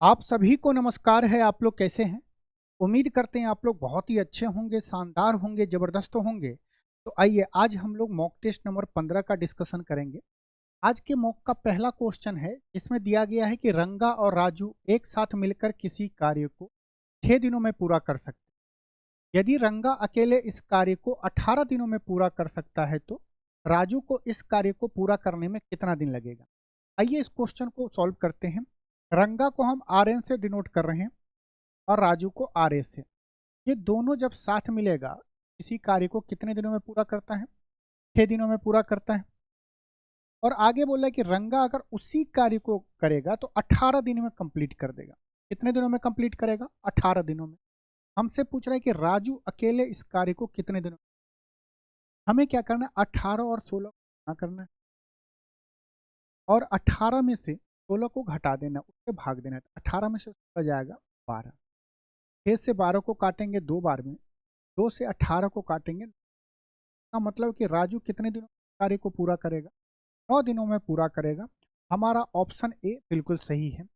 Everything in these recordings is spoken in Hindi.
आप सभी को नमस्कार है। आप लोग कैसे हैं? उम्मीद करते हैं आप लोग बहुत ही अच्छे होंगे, शानदार होंगे, ज़बरदस्त होंगे। तो आइए आज हम लोग मॉक टेस्ट नंबर 15 का डिस्कशन करेंगे। आज के मॉक का पहला क्वेश्चन है जिसमें दिया गया है कि रंगा और राजू एक साथ मिलकर किसी कार्य को 6 दिनों में पूरा कर सकते हैं। यदि रंगा अकेले इस कार्य को 18 दिनों में पूरा कर सकता है तो राजू को इस कार्य को पूरा करने में कितना दिन लगेगा? आइए इस क्वेश्चन को सॉल्व करते हैं। रंगा को हम आर एन से डिनोट कर रहे हैं और राजू को आर ए से। ये दोनों जब साथ मिलेगा किसी कार्य को कितने दिनों में पूरा करता है? 6 दिनों में पूरा करता है। और आगे बोला है कि रंगा अगर उसी कार्य को करेगा तो 18 दिन में कंप्लीट कर देगा। कितने दिनों में कंप्लीट करेगा? 18 दिनों में। हमसे पूछ रहा है कि राजू अकेले इस कार्य को कितने दिनों। हमें क्या करना है? 18 और 16 गुणा करना है और 18 में से 16 को घटा देना, उससे भाग देना है। 18 में से 16 जाएगा 12। 6 से 12 को काटेंगे 2 बार में, 2 से 18 को काटेंगे। का मतलब कि राजू कितने दिनों में कार्य को पूरा करेगा? 9 दिनों में पूरा करेगा। हमारा ऑप्शन ए बिल्कुल सही है।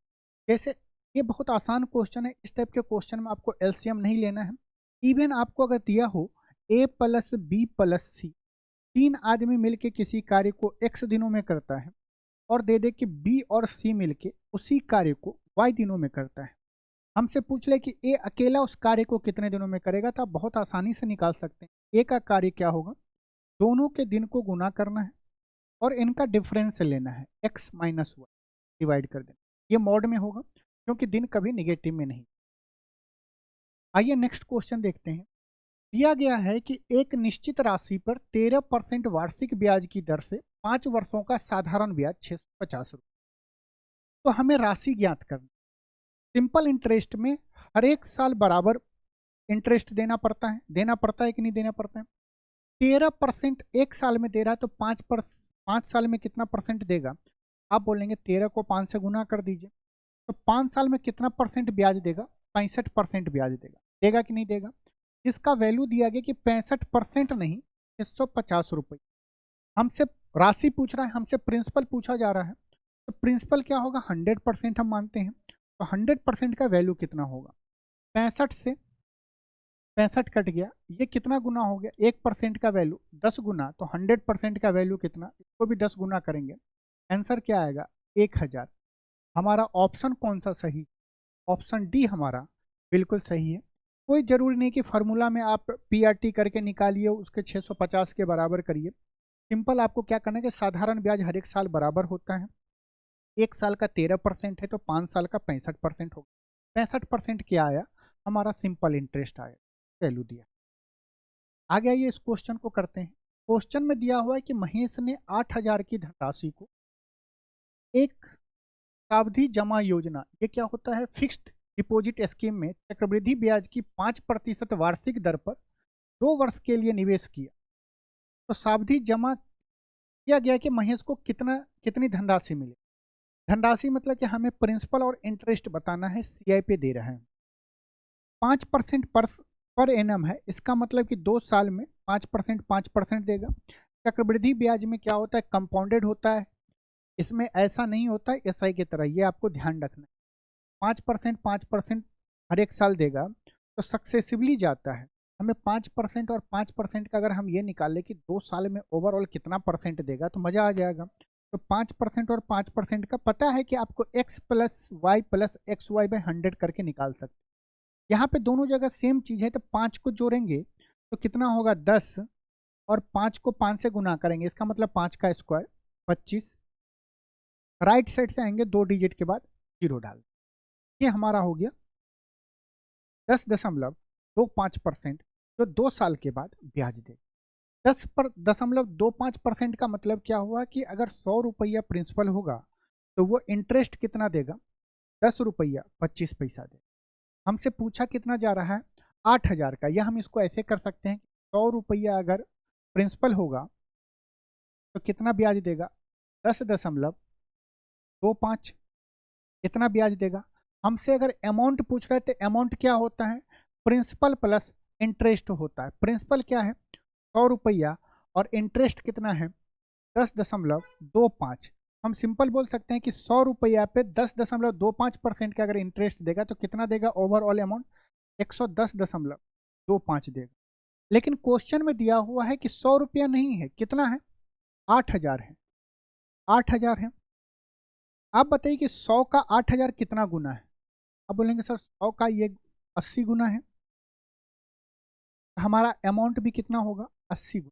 जैसे ये बहुत आसान क्वेश्चन है, इस टाइप के क्वेश्चन में आपको एलसीएम नहीं लेना है। इवन आपको अगर दिया हो ए प्लस बी प्लस सी, 3 आदमी मिलके किसी कार्य को x दिनों में करता है और दे दे कि बी और सी मिलके उसी कार्य को y दिनों में करता है। हमसे पूछ ले कि ए अकेला उस कार्य को कितने दिनों में करेगा, तो आप बहुत आसानी से निकाल सकते हैं। ए का कार्य क्या होगा? दोनों के दिन को गुना करना है और इनका डिफरेंस लेना है, x माइनस वाई डिवाइड कर देना। ये मॉड में होगा क्योंकि दिन कभी निगेटिव में नहीं। आइए नेक्स्ट क्वेश्चन देखते हैं। दिया गया है कि एक निश्चित राशि पर 13% वार्षिक ब्याज की दर से 5 वर्षों का साधारण ब्याज 650 रुपये। तो हमें राशि ज्ञात करनी। सिंपल इंटरेस्ट में हर एक साल बराबर इंटरेस्ट देना पड़ता है कि नहीं देना पड़ता है? 13% एक साल में दे रहा है तो 5 साल में कितना परसेंट देगा? आप बोलेंगे 13 को 5 से गुना कर दीजिए, तो 5 साल में कितना परसेंट ब्याज देगा? 65% ब्याज देगा। देगा कि नहीं देगा? इसका वैल्यू दिया गया कि 65% नहीं, 650 रुपये। हमसे राशि पूछ रहा है, हमसे प्रिंसिपल पूछा जा रहा है, तो प्रिंसिपल क्या होगा? 100% हम मानते हैं। तो 100% का वैल्यू कितना होगा? 65 से 65 कट गया, ये कितना गुना हो गया? 1% का वैल्यू 10 गुना, तो 100% का वैल्यू कितना? इसको भी 10 गुना करेंगे। आंसर क्या आएगा? 1000। हमारा ऑप्शन कौन सा सही? ऑप्शन डी हमारा बिल्कुल सही है। कोई जरूरी नहीं कि फार्मूला में आप पीआरटी करके निकालिए, उसके 650 के बराबर करिए। सिंपल आपको क्या करना है कि साधारण ब्याज हर एक साल बराबर होता है। एक साल का 13% है तो 5 साल का 65% होगा। 65% क्या आया? हमारा सिंपल इंटरेस्ट आया, वैल्यू दिया। आगे आइए इस क्वेश्चन को करते हैं। क्वेश्चन में दिया हुआ है कि महेश ने 8000 की धनराशि को एक सावधि जमा योजना, ये क्या होता है? फिक्स्ड डिपॉजिट स्कीम में चक्रवृद्धि ब्याज की 5% वार्षिक दर पर 2 वर्ष के लिए निवेश किया। तो सावधि जमा किया गया कि महेश को कितनी धनराशि मिले। धनराशि मतलब कि हमें प्रिंसिपल और इंटरेस्ट बताना है, सीआई पे दे रहा है। 5% पर एनम है, इसका मतलब कि 2 साल में 5% देगा। चक्रवृद्धि ब्याज में क्या होता है? कंपाउंडेड होता है, इसमें ऐसा नहीं होता है एसआई की तरह, ये आपको ध्यान रखना है। 5% हर एक साल देगा तो सक्सेसिवली जाता है। हमें 5% और 5% का अगर हम ये निकाल ले कि 2 साल में ओवरऑल कितना परसेंट देगा तो मज़ा आ जाएगा। तो 5% और 5% का पता है कि आपको x plus y plus x y by 100 करके निकाल सकते। यहाँ पे दोनों जगह सेम चीज़ है, तो 5 को जोड़ेंगे तो कितना होगा? 10, और 5 को 5 से गुना करेंगे, इसका मतलब 5 का स्क्वायर 25। राइट साइड से आएंगे 2 डिजिट के बाद 0 डाल। ये हमारा हो गया 10.25% जो 2 साल के बाद ब्याज दे। 10.25% का मतलब क्या हुआ कि अगर 100 रुपया प्रिंसिपल होगा तो वो इंटरेस्ट कितना देगा? 10 रुपया 25 पैसा दे। हमसे पूछा कितना जा रहा है? 8000 का। या हम इसको ऐसे कर सकते हैं, 100 रुपया अगर प्रिंसिपल होगा तो कितना ब्याज देगा? 10.25 इतना ब्याज देगा। हमसे अगर अमाउंट पूछ रहे थे, अमाउंट क्या होता है? प्रिंसिपल प्लस इंटरेस्ट होता है। प्रिंसिपल क्या है? 100 रुपया और इंटरेस्ट कितना है? 10.25। हम सिंपल बोल सकते हैं कि 100 रुपया पे 10.25% का अगर इंटरेस्ट देगा तो कितना देगा ओवरऑल अमाउंट, 110.25 देगा। लेकिन क्वेश्चन में दिया हुआ है कि 100 रुपया नहीं है, कितना है, 8,000 है, 8,000 है। आप बताइए कि 100 का 8,000 कितना गुना है। आप बोलेंगे सर 100 का ये 80 गुना है, हमारा अमाउंट भी कितना होगा, 80 गुना।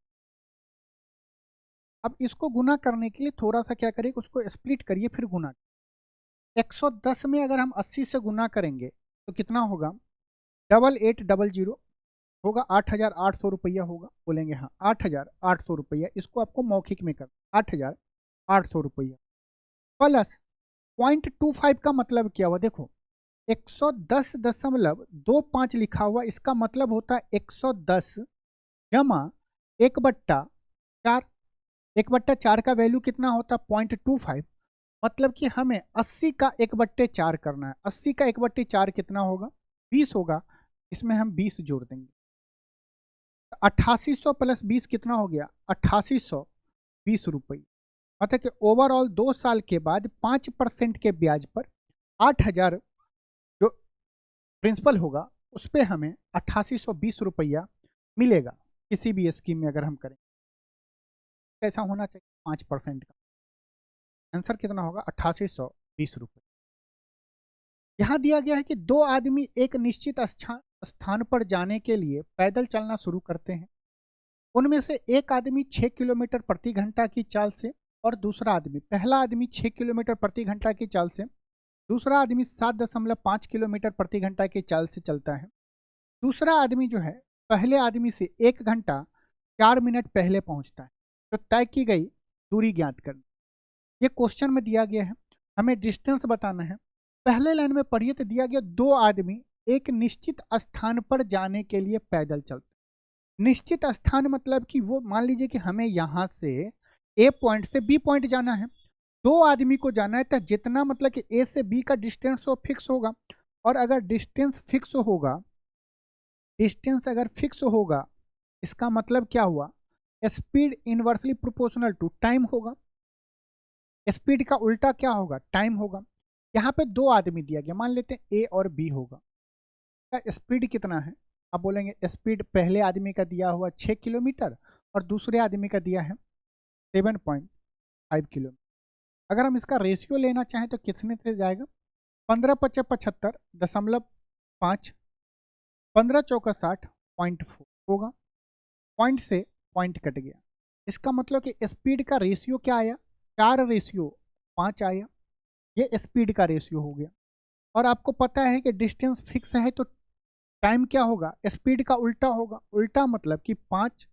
अब इसको गुना करने के लिए थोड़ा सा क्या करिए, उसको स्प्लिट करिए फिर गुना। 110 में अगर हम 80 से गुना करेंगे तो कितना होगा, 8800 होगा, 8,800 रुपया होगा। बोलेंगे हाँ 8,800 रुपया, इसको आपको मौखिक में कर 8,800 रुपया प्लस 0.25 का मतलब क्या हुआ, देखो 110.25 लिखा हुआ, इसका मतलब होता है 110 जमा 1/4। 1/4 का वैल्यू कितना होता है, 0.25। मतलब कि हमें 80 का 1/4 करना है। 80 का 1/4 कितना होगा, 20 होगा। इसमें हम 20 जोड़ देंगे, 8800 प्लस 20 कितना हो गया, 8820 रुपये। मतलब कि ओवरऑल 2 साल के बाद 5% के ब्याज पर 8,000 जो प्रिंसिपल होगा उस पर हमें 8820 रुपया मिलेगा। किसी भी स्कीम में अगर हम करें कैसा होना चाहिए, 5% का। आंसर कितना होगा, 8820 रुपये। यहाँ दिया गया है कि 2 आदमी एक निश्चित स्थान पर जाने के लिए पैदल चलना शुरू करते हैं। उनमें से एक आदमी 6 किलोमीटर प्रति घंटा की चाल से और दूसरा आदमी, पहला आदमी 6 किलोमीटर प्रति घंटा की चाल से, दूसरा आदमी 7.5 किलोमीटर प्रति घंटा की चाल से चलता है। दूसरा आदमी जो है पहले आदमी से 1 घंटा 4 मिनट पहले पहुंचता है। तो तय की गई दूरी ज्ञात करनी। ये क्वेश्चन में दिया गया है, हमें डिस्टेंस बताना है। पहले लाइन में पढ़िए तो दिया गया 2 आदमी एक निश्चित स्थान पर जाने के लिए पैदल चलते। निश्चित स्थान मतलब कि वो मान लीजिए कि हमें यहाँ से ए पॉइंट से बी पॉइंट जाना है, 2 आदमी को जाना है, तो जितना मतलब कि ए से बी का डिस्टेंस वो फिक्स होगा। और अगर डिस्टेंस फिक्स होगा, डिस्टेंस अगर फिक्स होगा इसका मतलब क्या हुआ, speed inversely proportional to time होगा। स्पीड का उल्टा क्या होगा, टाइम होगा। यहाँ पे 2 आदमी दिया गया, मान लेते हैं ए और बी होगा। स्पीड कितना है, आप बोलेंगे स्पीड पहले आदमी का दिया हुआ 6 किलोमीटर और दूसरे आदमी का दिया है 7.5 किलोमीटर। अगर हम इसका रेशियो लेना चाहें तो कितने से जाएगा, 15/75.5, 15×4 = 60.4 होगा। पॉइंट से पॉइंट कट गया, इसका मतलब कि स्पीड का रेशियो क्या आया, 4:5 आया। ये स्पीड का रेशियो हो गया। और आपको पता है कि डिस्टेंस फिक्स है तो टाइम क्या होगा, स्पीड का उल्टा होगा। उल्टा मतलब कि 5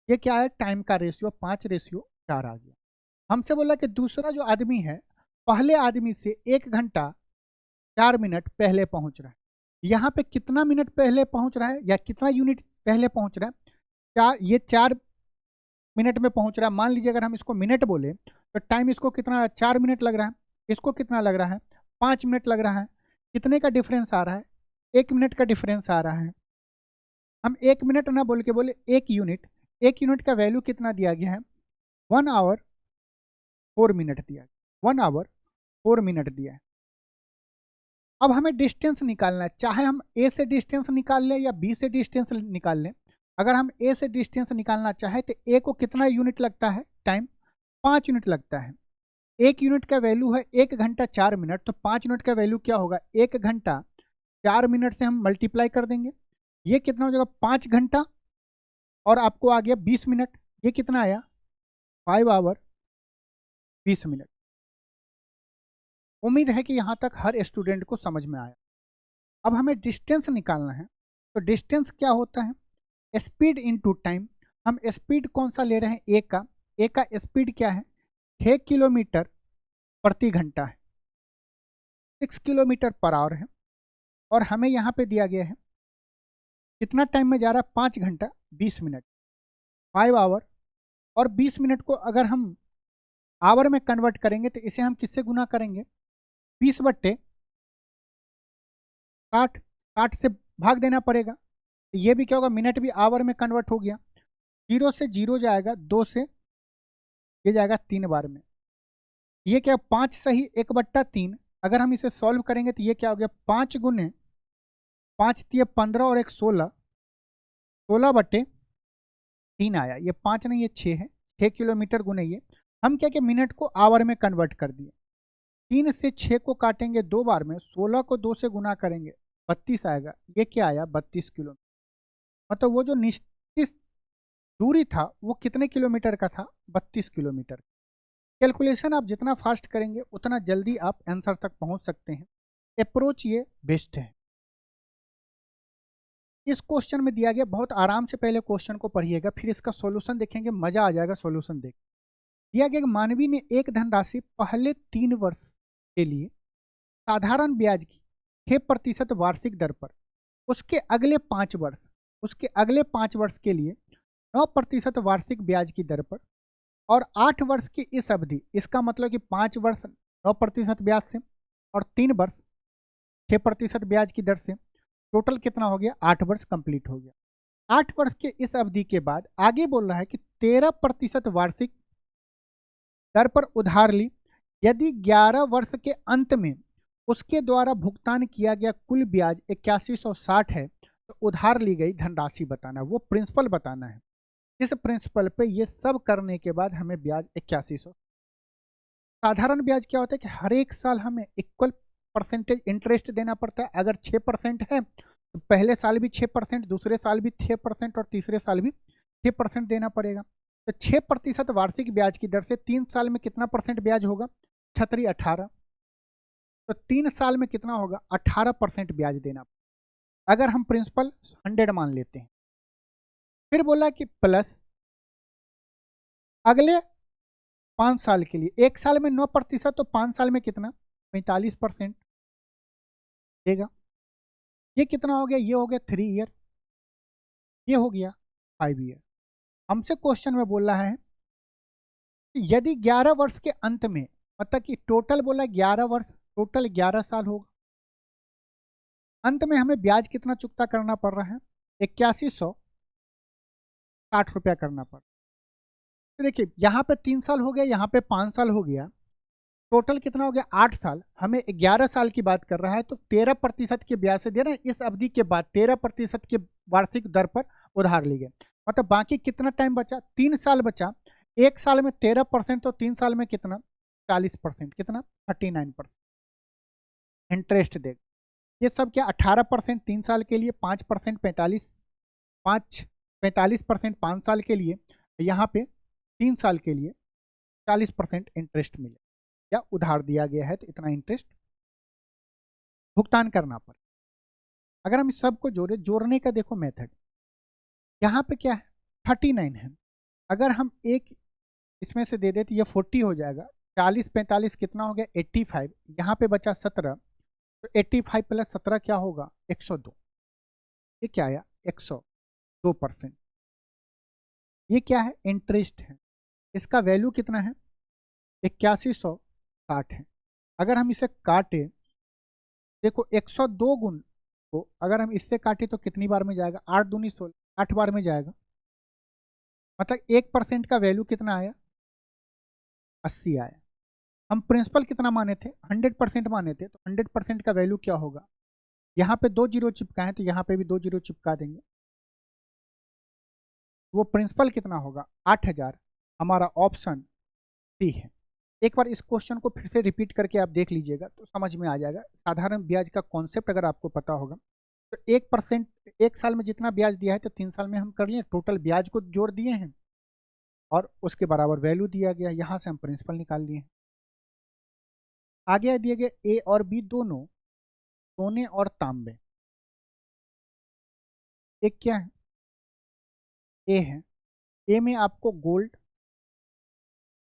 ये क्या है, टाइम का रेशियो 5:4 आ गया। हमसे बोला कि दूसरा जो आदमी है पहले आदमी से 1 घंटा 4 मिनट पहले पहुंच रहा है। यहाँ पे कितना मिनट पहले पहुंच रहा है या कितना यूनिट पहले पहुंच रहा है, 4 मिनट में पहुंच रहा है। मान लीजिए अगर हम इसको मिनट बोले तो टाइम इसको कितना, 4 मिनट लग रहा है, इसको कितना लग रहा है, 5 मिनट लग रहा है। कितने का डिफरेंस आ रहा है, 1 मिनट का डिफरेंस आ रहा है। हम 1 मिनट ना बोल के बोले 1 यूनिट। 1 यूनिट का वैल्यू कितना दिया गया है, 1 आवर 4 मिनट दिया है, 1 आवर 4 मिनट दिया है। अब हमें डिस्टेंस निकालना है, चाहे हम ए से डिस्टेंस निकाल लें या बी से डिस्टेंस निकाल लें। अगर हम ए से डिस्टेंस निकालना चाहें तो ए को कितना यूनिट लगता है, टाइम 5 यूनिट लगता है। 1 यूनिट का वैल्यू है 1 घंटा 4 मिनट, तो 5 यूनिट का वैल्यू क्या होगा, 1 घंटा 4 मिनट से हम मल्टीप्लाई कर देंगे। ये कितना हो जाएगा, 5 घंटा और आपको आ गया 20 मिनट। ये कितना आया, 5 आवर 20 मिनट। उम्मीद है कि यहाँ तक हर स्टूडेंट को समझ में आया। अब हमें डिस्टेंस निकालना है, तो डिस्टेंस क्या होता है, स्पीड इनटू टाइम। हम स्पीड कौन सा ले रहे हैं, ए का। ए का स्पीड क्या है, 6 किलोमीटर प्रति घंटा है, 6 किलोमीटर पर आवर है। और हमें यहाँ पे दिया गया है कितना टाइम में जा रहा है, 5 घंटा 20 मिनट, 5 आवर। और 20 मिनट को अगर हम आवर में कन्वर्ट करेंगे तो इसे हम किससे गुना करेंगे, 20/60, 60 से भाग देना पड़ेगा। तो ये भी क्या होगा, मिनट भी आवर में कन्वर्ट हो गया। 0 से 0 जाएगा, 2 से ये जाएगा 3 बार में। ये क्या 5 सही 1/3। अगर हम इसे सॉल्व करेंगे तो ये क्या हो गया 5 गुने 5 तिये 15 और एक 16, 16/3 आया। ये 5 नहीं, ये 6 है। 6 किलोमीटर गुने ये हम क्या कि मिनट को आवर में कन्वर्ट कर दिए। 3 से 6 को काटेंगे 2 बार में, 16 को 2 से गुना करेंगे 32 आएगा। ये क्या आया 32 किलोमीटर। मतलब वो जो निश्चित दूरी था वो कितने किलोमीटर का था 32 किलोमीटर। कैलकुलेशन आप जितना फास्ट करेंगे उतना जल्दी आप आंसर तक पहुंच सकते हैं। अप्रोच ये बेस्ट है। इस क्वेश्चन में दिया गया, बहुत आराम से पहले क्वेश्चन को पढ़िएगा, फिर इसका सॉल्यूशन देखेंगे, मजा आ जाएगा सॉल्यूशन देख। दिया गया कि मानवी ने एक धनराशि पहले 3 वर्ष के लिए साधारण ब्याज की 6% वार्षिक दर पर, उसके अगले 5 वर्ष के लिए 9% वार्षिक ब्याज की दर पर और 8 वर्ष की इस अवधि, इसका मतलब कि 5 वर्ष 9% ब्याज से और 3 वर्ष 6% ब्याज की दर से, टोटल कितना हो गया 8 वर्ष कंप्लीट हो गया। 8 वर्ष के इस अवधि के बाद आगे बोल रहा है कि 13% वार्षिक दर पर उधार ली। यदि 11 वर्ष के अंत में उसके द्वारा भुगतान किया गया कुल ब्याज 8160 है तो उधार ली गई धनराशि बताना, वो प्रिंसिपल बताना है। इस प्रिंसिपल पे ये सब करने के बाद हमें ब्याज 8100। साधारण ब्याज क्या होता है कि हर एक साल हमें इक्वल परसेंटेज इंटरेस्ट देना पड़ता है। अगर 6% है तो पहले साल भी 6%, दूसरे साल भी 6% और तीसरे साल भी 6% देना पड़ेगा। तो 6% वार्षिक ब्याज की दर से 3 साल में कितना परसेंट ब्याज होगा 18। तो 3 साल में कितना होगा 18% ब्याज देना, अगर हम प्रिंसिपल 100 मान लेते हैं। फिर बोला कि प्लस अगले 5 साल के लिए, 1 साल में 9% तो 5 साल में कितना 45% देगा। ये कितना हो गया, ये हो गया 3 ईयर, ये हो गया 5 ईयर। हमसे क्वेश्चन में बोल रहा है कि यदि 11 वर्ष के अंत में, मतलब कि टोटल बोला 11 वर्ष, टोटल 11 साल होगा, अंत में हमें ब्याज कितना चुकता करना पड़ रहा है 8160 रुपया करना पड़। तो देखिए यहाँ पे 3 साल हो गया, यहाँ पे 5 साल हो गया, टोटल कितना हो गया 8 साल। हमें 11 साल की बात कर रहा है तो 13% के ब्याज से दे रहे हैं। इस अवधि के बाद 13% के वार्षिक दर पर उधार ली गई। मतलब बाकी कितना टाइम बचा 3 साल बचा। 1 साल में 13% तो 3 साल में कितना 40%, कितना 39% इंटरेस्ट देगा। ये सब क्या 18% 3 साल के लिए, 5% 45% 5 साल के लिए, यहाँ पे 3 साल के लिए 40% इंटरेस्ट मिले या उधार दिया गया है तो इतना इंटरेस्ट भुगतान करना पड़े। अगर हम इस सब को जोड़ने का देखो मेथड, यहाँ पे क्या है 39 है, अगर हम एक इसमें से दे दे तो ये 40 हो जाएगा। 40 45 कितना हो गया 85, यहाँ पे बचा 17, तो 85 प्लस 17 क्या होगा 102। ये क्या आया 102%। ये क्या है इंटरेस्ट है, इसका वैल्यू कितना है 8160 है। अगर हम इसे काटे, देखो 102 गुण को अगर हम इससे काटे तो कितनी बार में जाएगा 8 दूनी 16, 8 बार में जाएगा। मतलब 1% का वैल्यू कितना आया 80 आया। हम प्रिंसिपल कितना माने थे 100% माने थे, तो 100% का वैल्यू क्या होगा, यहाँ पे 2 जीरो चिपका है तो यहाँ पे भी 2 जीरो चिपका देंगे। वो प्रिंसिपल कितना होगा 8000। हमारा ऑप्शन सी है। एक बार इस क्वेश्चन को फिर से रिपीट करके आप देख लीजिएगा तो समझ में आ जाएगा। साधारण ब्याज का कॉन्सेप्ट अगर आपको पता होगा तो 1% 1 साल में जितना ब्याज दिया है तो 3 साल में हम कर लिए, टोटल ब्याज को जोड़ दिए हैं और उसके बराबर वैल्यू दिया गया, यहाँ से हम प्रिंसिपल निकाल लिए हैं। आगे दिए गए ए और बी दोनों सोने और तांबे, एक क्या है ए है, ए में आपको गोल्ड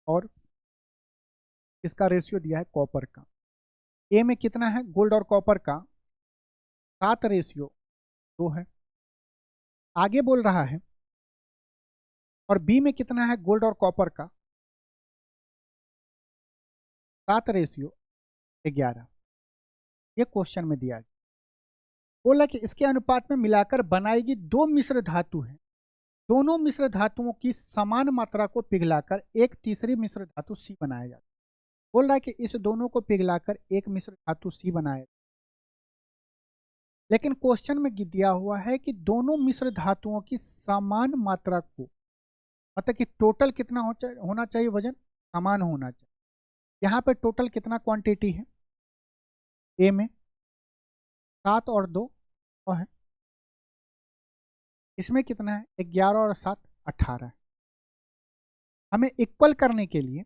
और इसका रेशियो दिया है कॉपर का। ए में कितना है गोल्ड और कॉपर का 7:2 है। आगे बोल रहा है और बी में कितना है गोल्ड और कॉपर का 7:11। ये क्वेश्चन में दिया गया। बोला कि इसके अनुपात में मिलाकर बनाएगी 2 मिश्र धातु है दोनों मिश्र धातुओं की समान मात्रा को पिघलाकर एक तीसरी मिश्र धातु सी बनाया जाता है। बोल रहा है कि इस दोनों को पिघलाकर एक मिश्र धातु सी बनाया, लेकिन क्वेश्चन में दिया हुआ है कि दोनों मिश्र धातुओं की समान मात्रा को, मतलब कि टोटल कितना होना चाहिए, वजन समान होना चाहिए। यहाँ पे टोटल कितना क्वांटिटी है, ए में 7 और 2 और है, इसमें कितना है 11 और 7 18 है। हमें इक्वल करने के लिए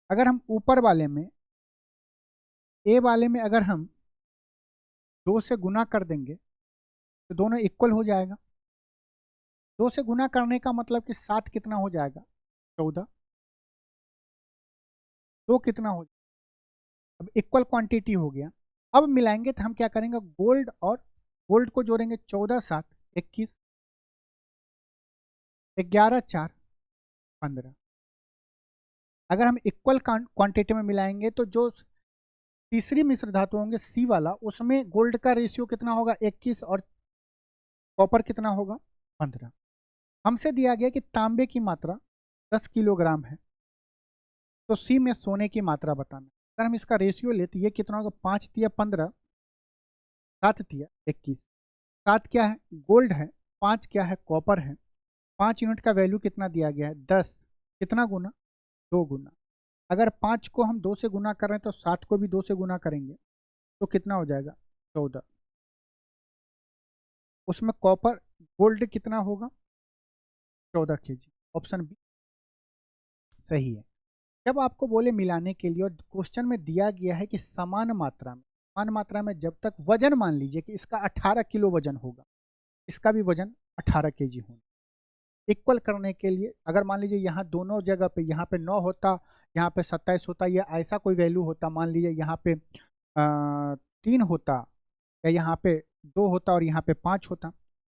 अगर हम ऊपर वाले में ए वाले में अगर हम 2 से गुना कर देंगे तो दोनों इक्वल हो जाएगा। 2 से गुना करने का मतलब कि 7 कितना हो जाएगा 14, 2 कितना हो जाएगा, अब इक्वल क्वांटिटी हो गया। अब मिलाएंगे तो हम क्या करेंगे, गोल्ड और गोल्ड को जोड़ेंगे, 14 7 21, 11 4 15। अगर हम इक्वल क्वांटिटी में मिलाएंगे तो जो तीसरी मिश्र धातु होंगे सी वाला, उसमें गोल्ड का रेशियो कितना होगा 21 और कॉपर कितना होगा 15। हमसे दिया गया कि तांबे की मात्रा 10 किलोग्राम है, तो सी में सोने की मात्रा बताना। अगर हम इसका रेशियो ले तो ये कितना होगा, 5 तिया 15, 7 तिया 21। 7 क्या है गोल्ड है, 5 क्या है कॉपर है। 5 यूनिट का वैल्यू कितना दिया गया है 10, कितना गुना 2 गुना। अगर 5 को हम 2 से गुना कर रहे हैं तो 7 को भी 2 से गुना करेंगे तो कितना हो जाएगा 14। उसमें कॉपर गोल्ड कितना होगा 14 kg, ऑप्शन बी सही है। जब आपको बोले मिलाने के लिए और क्वेश्चन में दिया गया है कि समान मात्रा में जब तक वजन मान लीजिए कि इसका 18 किलो वजन होगा, इसका भी वजन 18 kg होगा। इक्वल करने के लिए अगर मान लीजिए यहाँ दोनों जगह पे, यहाँ पे 9 होता, यहाँ पे 27 होता, या ऐसा कोई वैल्यू होता, मान लीजिए यहाँ पे 3 होता, या यहाँ पे 2 होता और यहाँ पे 5 होता।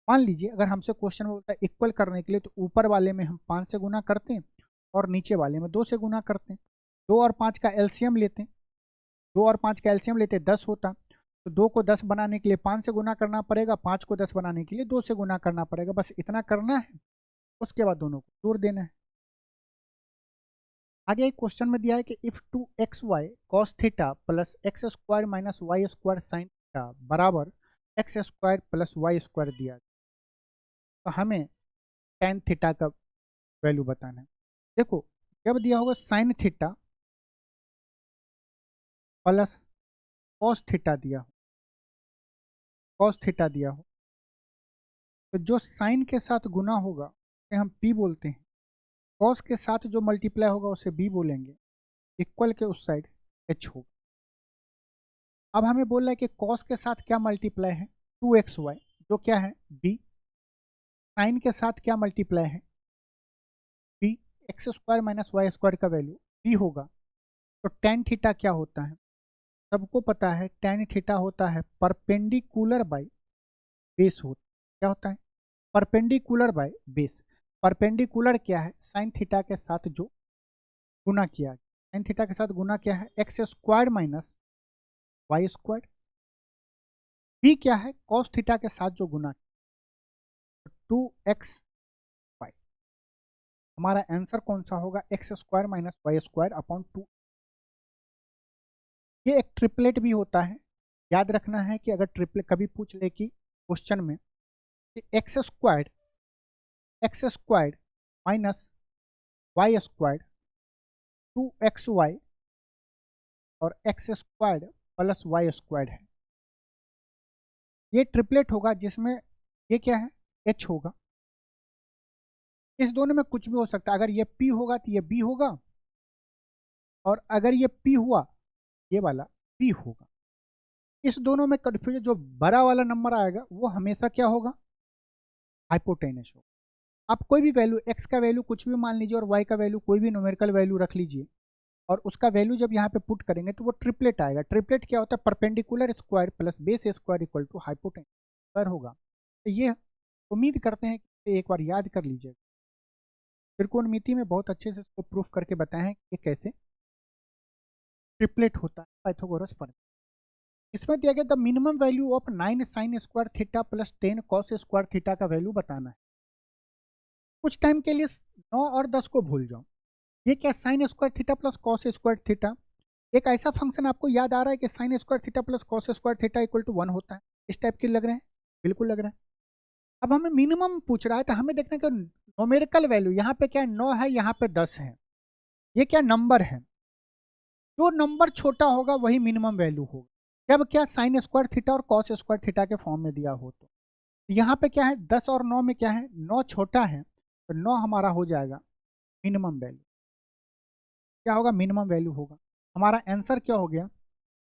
मान लीजिए अगर हमसे क्वेश्चन में बोलता है इक्वल करने के लिए, तो ऊपर वाले में हम 5 से गुना करते हैं और नीचे वाले में 2 से गुना करते हैं। 2 और 5 का एलसीएम लेते हैं, 2 और 5 का एलसीएम लेते 10 होता, तो 2 को 10 बनाने के लिए 5 से गुना करना पड़ेगा, 5 को 10 बनाने के लिए 2 से गुना करना पड़ेगा। बस इतना करना है, उसके बाद दोनों को जोड़ देना है। आगे एक क्वेश्चन में दिया है कि if 2xy cos theta plus x square minus y square sine theta बराबर x square plus y square दिया, तो हमें tan थीटा का वैल्यू बताना है। देखो जब दिया होगा sine theta plus cos theta दिया हो, कॉस थीटा दिया हो, तो जो साइन के साथ गुना होगा उसे हम p बोलते हैं, कॉस के साथ जो मल्टीप्लाई होगा उसे b बोलेंगे, इक्वल के उस साइड h होगा। अब हमें बोल रहा है कि कॉस के साथ क्या मल्टीप्लाई है 2xy, जो क्या है b, साइन के साथ क्या मल्टीप्लाई है b, x square minus y square का वैल्यू b होगा। तो tan थीटा क्या होता है, सबको पता है tan थीटा होता है परपेंडिकुलर बाई बेस होता है। क्या होता है परपेंडिकुलर बाय बेस। परपेंडिकुलर क्या है साइन थीटा के साथ जो गुना किया, साइन थीटा के साथ गुना क्या है x square minus y square. B क्या है कॉस थीटा के साथ जो गुना, 2x वाई। हमारा आंसर कौन सा होगा x square minus y square upon 2। ये एक ट्रिपलेट भी होता है, याद रखना है कि अगर ट्रिपलेट कभी पूछ ले कि क्वेश्चन में कि x square minus y square 2xy और x square plus y square है, ये ट्रिपलेट होगा जिसमें ये क्या है h होगा। इस दोनों में कुछ भी हो सकता है, अगर ये p होगा तो ये b होगा, और अगर ये p हुआ ये वाला p होगा। इस दोनों में कन्फ्यूजन, जो बड़ा वाला नंबर आएगा वो हमेशा क्या होगा हाइपोटेनस होगा। आप कोई भी वैल्यू x का वैल्यू कुछ भी मान लीजिए और y का वैल्यू कोई भी न्यूमेरिकल वैल्यू रख लीजिए, और उसका वैल्यू जब यहाँ पे पुट करेंगे तो वो ट्रिपलेट आएगा। ट्रिपलेट क्या होता है perpendicular square plus base square equal to hypotenuse square होगा। तो ये उम्मीद करते हैं कि एक बार याद कर लीजिएगा। त्रिकोणमिति में बहुत अच्छे से इसको प्रूफ करके बताएं कि कैसे ट्रिपलेट होता है पाइथागोरस पर। इसमें दिया गया the minimum value of 9 sign square theta plus 10 cos square theta का वैल्यू बताना है। कुछ टाइम के लिए 9 और 10 को भूल जाओ। ये क्या, sine square theta plus cos square theta. एक ऐसा फंक्शन आपको याद आ रहा है कि sine square theta plus cos square theta equal to 1 होता है। इस टाइप के लग रहे हैं, बिल्कुल लग रहा है। अब हमें मिनिमम पूछ रहा है, तो हमें देखना कि नोमेरिकल वैल्यू यहाँ पे क्या है, 9 है, यहाँ पे 10 है। ये क्या नंबर है, जो नंबर छोटा होगा वही मिनिमम वैल्यू होगा। जब क्या साइन स्क्वायर थीटा और कॉस स्क्वायर थीटा के फॉर्म में दिया हो तो यहाँ पे क्या है, 10 और 9 में क्या है, 9 छोटा है, तो 9 हमारा हो जाएगा मिनिमम वैल्यू। क्या होगा, मिनिमम वैल्यू होगा। हमारा आंसर क्या हो गया,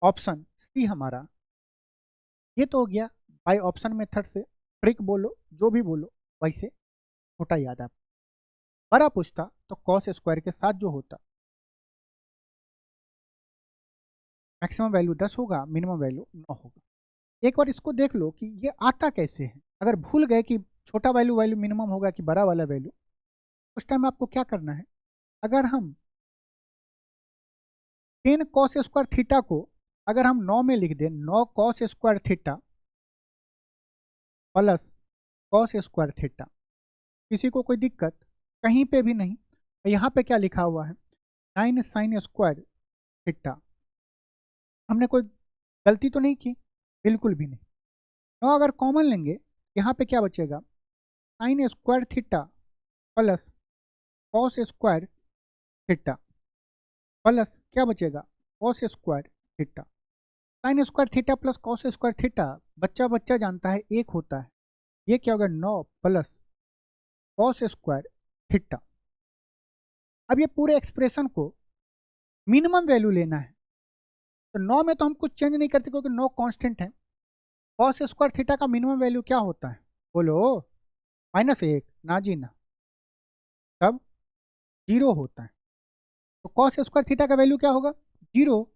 ऑप्शन सी हमारा। ये तो हो गया बाय ऑप्शन मेथड से, ट्रिक बोलो जो भी बोलो वैसे छोटा याद आप। बड़ा पूछता तो कॉस स्क्वायर के साथ जो होता, मैक्सिमम वैल्यू 10 होगा, मिनिमम वैल्यू 9 होगा। एक बार इसको देख लो कि ये आता कैसे है। अगर भूल गए कि छोटा वैल्यू वैल्यू मिनिमम होगा कि बड़ा वाला वैल्यू, उस टाइम आपको क्या करना है, अगर हम 10 कॉस स्क्वायर थीटा को अगर हम 9 में लिख दें, 9 cos square theta plus cos square theta, किसी को कोई दिक्कत कहीं पे भी नहीं। यहाँ पे क्या लिखा हुआ है, 9 साइन स्क्वायर थीटा। हमने कोई गलती तो नहीं की, बिल्कुल भी नहीं। 9 अगर कॉमन लेंगे, यहाँ पे क्या बचेगा, sign square theta plus cos square theta plus क्या बचेगा, cos square theta. Sign square theta plus cos square theta बच्चा बच्चा जानता है एक होता है। ये क्या होगा, 9 प्लस कॉस स्क्वायर थीटा। अब ये पूरे एक्सप्रेशन को मिनिमम वैल्यू लेना है, तो 9 में तो हम कुछ चेंज नहीं करते क्योंकि 9 कांस्टेंट है। कॉस स्क्वायर थीटा का मिनिमम वैल्यू क्या होता है, बोलो, -1 ना जी ना, तब 0 होता है। तो कॉस स्क्वायर थीटा का वैल्यू क्या होगा, 0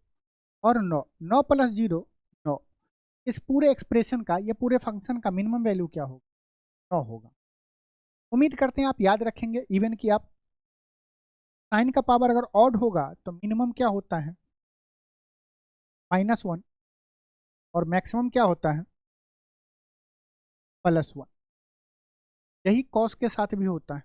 और 9, 9 प्लस 0 9। इस पूरे एक्सप्रेशन का, ये पूरे फंक्शन का मिनिमम वैल्यू क्या होगा, 9 होगा। उम्मीद करते हैं आप याद रखेंगे। इवन कि आप साइन का पावर अगर ऑड होगा तो मिनिमम क्या होता है, -1, और मैक्सिमम क्या होता है, +1। यही कॉस के साथ भी होता है,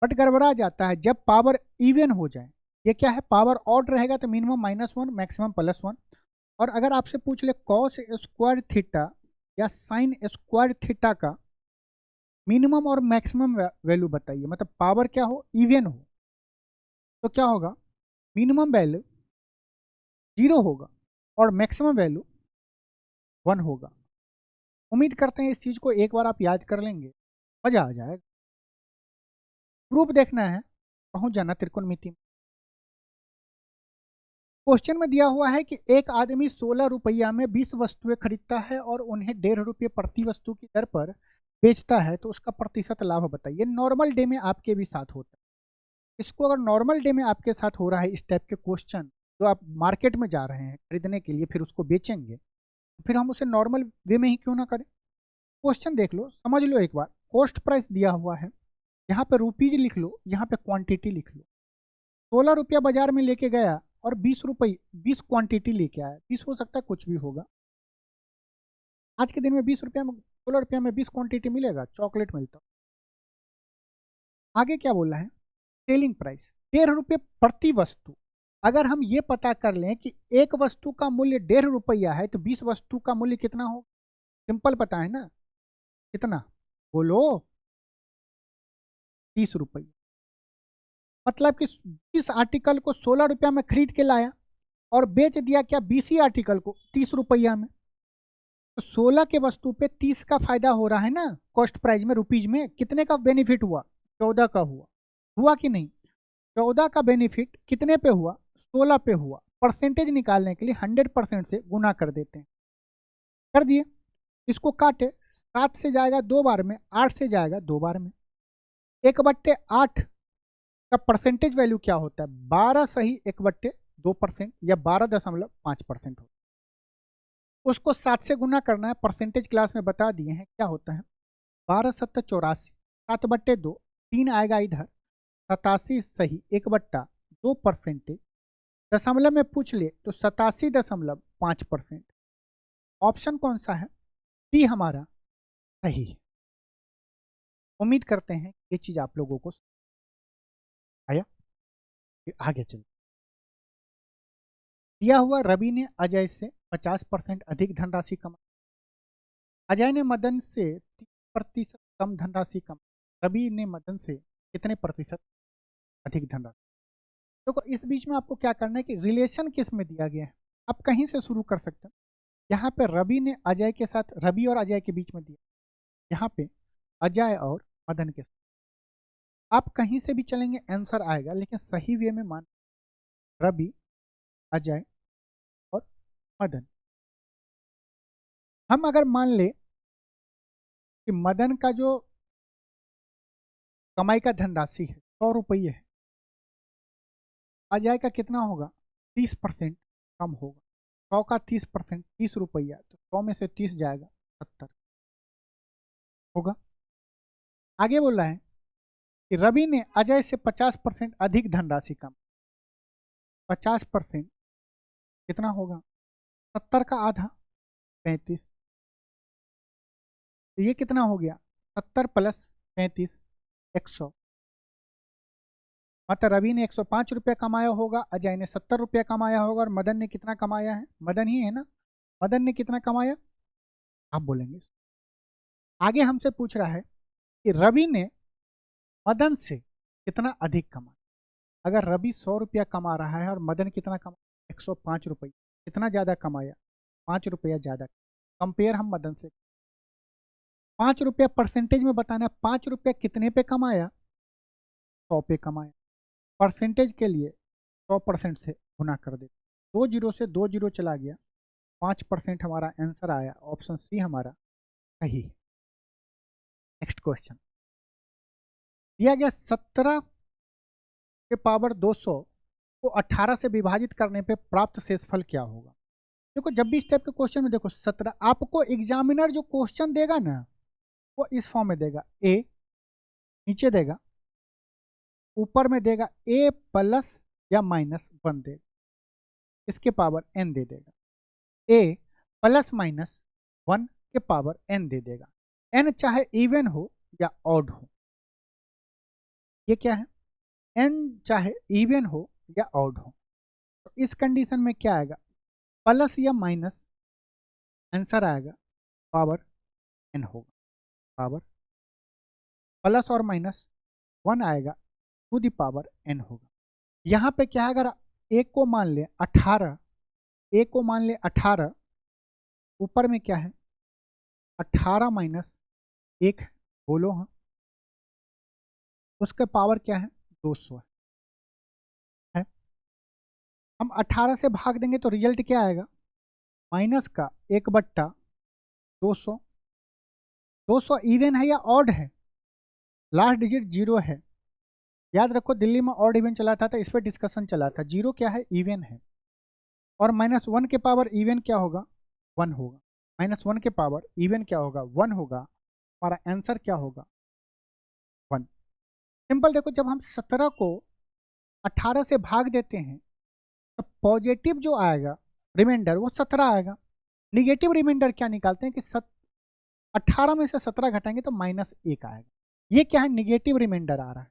बट गड़बड़ा जाता है जब पावर इवन हो जाए। ये क्या है, पावर ऑड रहेगा तो मिनिमम -1 मैक्सिमम +1। और अगर आपसे पूछ ले कॉस स्क्वायर थीटा या साइन स्क्वायर थीटा का मिनिमम और मैक्सिमम वैल्यू बताइए, मतलब पावर क्या हो, इवन हो, तो क्या होगा, मिनिमम वैल्यू 0 होगा और मैक्सिमम वैल्यू 1 होगा। उम्मीद करते हैं इस चीज़ को एक बार आप याद कर लेंगे, मजा आ जाएगा। प्रूफ देखना है, पहुंच जाना त्रिकोणमिति में। क्वेश्चन में दिया हुआ है कि एक आदमी 16 रुपया में 20 वस्तुएं खरीदता है और उन्हें 1.5 रुपये प्रति वस्तु की दर पर बेचता है, तो उसका प्रतिशत लाभ बताइए। नॉर्मल डे में आपके भी साथ होता है। इसको अगर नॉर्मल डे में आपके साथ हो रहा है इस टाइप के क्वेश्चन, जो आप मार्केट में जा रहे हैं खरीदने के लिए फिर उसको बेचेंगे, तो फिर हम उसे नॉर्मल वे में ही क्यों ना करें। क्वेश्चन देख लो, समझ लो एक बार। कॉस्ट प्राइस दिया हुआ है, यहाँ पे रुपीज लिख लो, यहाँ पे क्वांटिटी लिख लो। 16 रुपया बाजार में लेके गया और 20 रुपये 20 क्वांटिटी लेके आया। 20 हो सकता है, कुछ भी होगा। आज के दिन में 20 रुपया में 16 रुपया में 20 क्वांटिटी मिलेगा, चॉकलेट मिलता। आगे क्या बोला है, सेलिंग प्राइस 1.5 रुपये प्रति वस्तु। अगर हम ये पता कर लें कि एक वस्तु का मूल्य 1.5 रुपया है, तो 20 वस्तु का मूल्य कितना हो, सिंपल पता है ना, कितना, बोलो, 30 रुपये। मतलब कि 20 आर्टिकल को 16 रुपया में खरीद के लाया और बेच दिया क्या, 20 ही आर्टिकल को 30 रुपया में। तो 16 के वस्तु पे 30 का फायदा हो रहा है ना, कॉस्ट प्राइस में रुपीज में कितने का बेनिफिट हुआ, 14 का हुआ। हुआ कि नहीं, 14 का बेनिफिट कितने पे हुआ, 16 पे हुआ। परसेंटेज निकालने के लिए 100% से गुना कर देते हैं, कर दिए। इसको काटे, 7 से जाएगा 2 बार में, 8 से जाएगा 2 बार में। 1/8 का परसेंटेज वैल्यू क्या होता है, 12 सही 1/2% या 12.5% होता है। उसको 7 से गुना करना है, परसेंटेज क्लास में बता दिए हैं क्या होता है, 12 7 84, 7/2, 3 आएगा इधर, 87 सही 1/2%। दशमलव में पूछ ले तो 87.5%। ऑप्शन कौन सा है, डी हमारा सही है। उम्मीद करते हैं ये चीज आप लोगों को आया। फिर आगे चल, दिया हुआ रवि ने अजय से 50% अधिक धनराशि कमाई, अजय ने मदन से 30% कम धनराशि कमाई, रवि ने मदन से कितने प्रतिशत अधिक धनराशि। देखो इस बीच में आपको क्या करना है कि रिलेशन किस में दिया गया है, आप कहीं से शुरू कर सकते हैं। यहाँ पे रवि ने अजय के साथ, रवि और अजय के बीच में दिया, यहाँ पे अजय और मदन के साथ, आप कहीं से भी चलेंगे आंसर आएगा, लेकिन सही वे में मान रवि, अजय और मदन। हम अगर मान ले कि मदन का जो कमाई का धनराशि है 100 रुपये है, अजय का कितना होगा 30% कम होगा, 100 का 30% 30 रुपया, तो 100 में से 30 जाएगा 70 होगा। आगे बोल रहा है कि रवि ने अजय से 50% अधिक धनराशि कम, 50% कितना होगा 70 का आधा 35, तो ये कितना हो गया 70 प्लस 35 100, मतलब रवि ने 105 रुपया कमाया होगा, अजय ने 70 रुपया कमाया होगा, और मदन ने कितना कमाया है, मदन ही है ना, मदन ने कितना कमाया आप बोलेंगे। आगे हमसे पूछ रहा है कि रवि ने मदन से कितना अधिक कमाया। अगर रवि 100 रुपया कमा रहा है और मदन कितना कमा 105 रुपये, कितना ज़्यादा कमाया 5 रुपया ज़्यादा। कंपेयर हम मदन से, 5 रुपया परसेंटेज में बताना है, 5 रुपया कितने पे कमाया 100 पे कमाया। परसेंटेज के लिए 100% से गुना कर दे, 2 जीरो से 2 जीरो चला गया, 5% हमारा आंसर आया, ऑप्शन सी हमारा सही है। नेक्स्ट क्वेश्चन दिया गया 17 के पावर 200 को 18 से विभाजित करने पे प्राप्त शेषफल क्या होगा। देखो जब भी इस टाइप के क्वेश्चन में देखो 17, आपको एग्जामिनर जो क्वेश्चन देगा ना वो इस फॉर्म में देगा, ए नीचे देगा, ऊपर में देगा ए प्लस या -1 देगा, इसके पावर n दे देगा, a प्लस -1 के पावर n दे देगा, n चाहे इवन हो या ऑड हो। ये क्या है, n चाहे इवन हो या ऑड हो, तो इस कंडीशन में क्या आएगा प्लस या माइनस, आंसर आएगा पावर n होगा, पावर प्लस और -1 आएगा टू दी पावर n होगा। यहाँ पे क्या है, अगर एक को मान ले 18, एक को मान ले 18, ऊपर में क्या है 18 -1 बोलो, हाँ उसका पावर क्या है 200 है। हम 18 से भाग देंगे तो रिजल्ट क्या आएगा माइनस का 1/200। 200 इवन है या ऑड है, लास्ट डिजिट 0 है, याद रखो दिल्ली में ऑड इवन चला था, इस पर डिस्कशन चला था, 0 क्या है इवन है, और -1 के पावर इवन क्या होगा 1 होगा, -1 के पावर इवन क्या होगा 1 होगा, हमारा आंसर क्या होगा 1। सिंपल देखो जब हम 17 को 18 से भाग देते हैं तो पॉजिटिव जो आएगा रिमाइंडर वो 17 आएगा, निगेटिव रिमाइंडर क्या निकालते हैं कि 18 में से 17 घटाएंगे तो -1 आएगा। ये क्या है निगेटिव रिमाइंडर आ रहा है,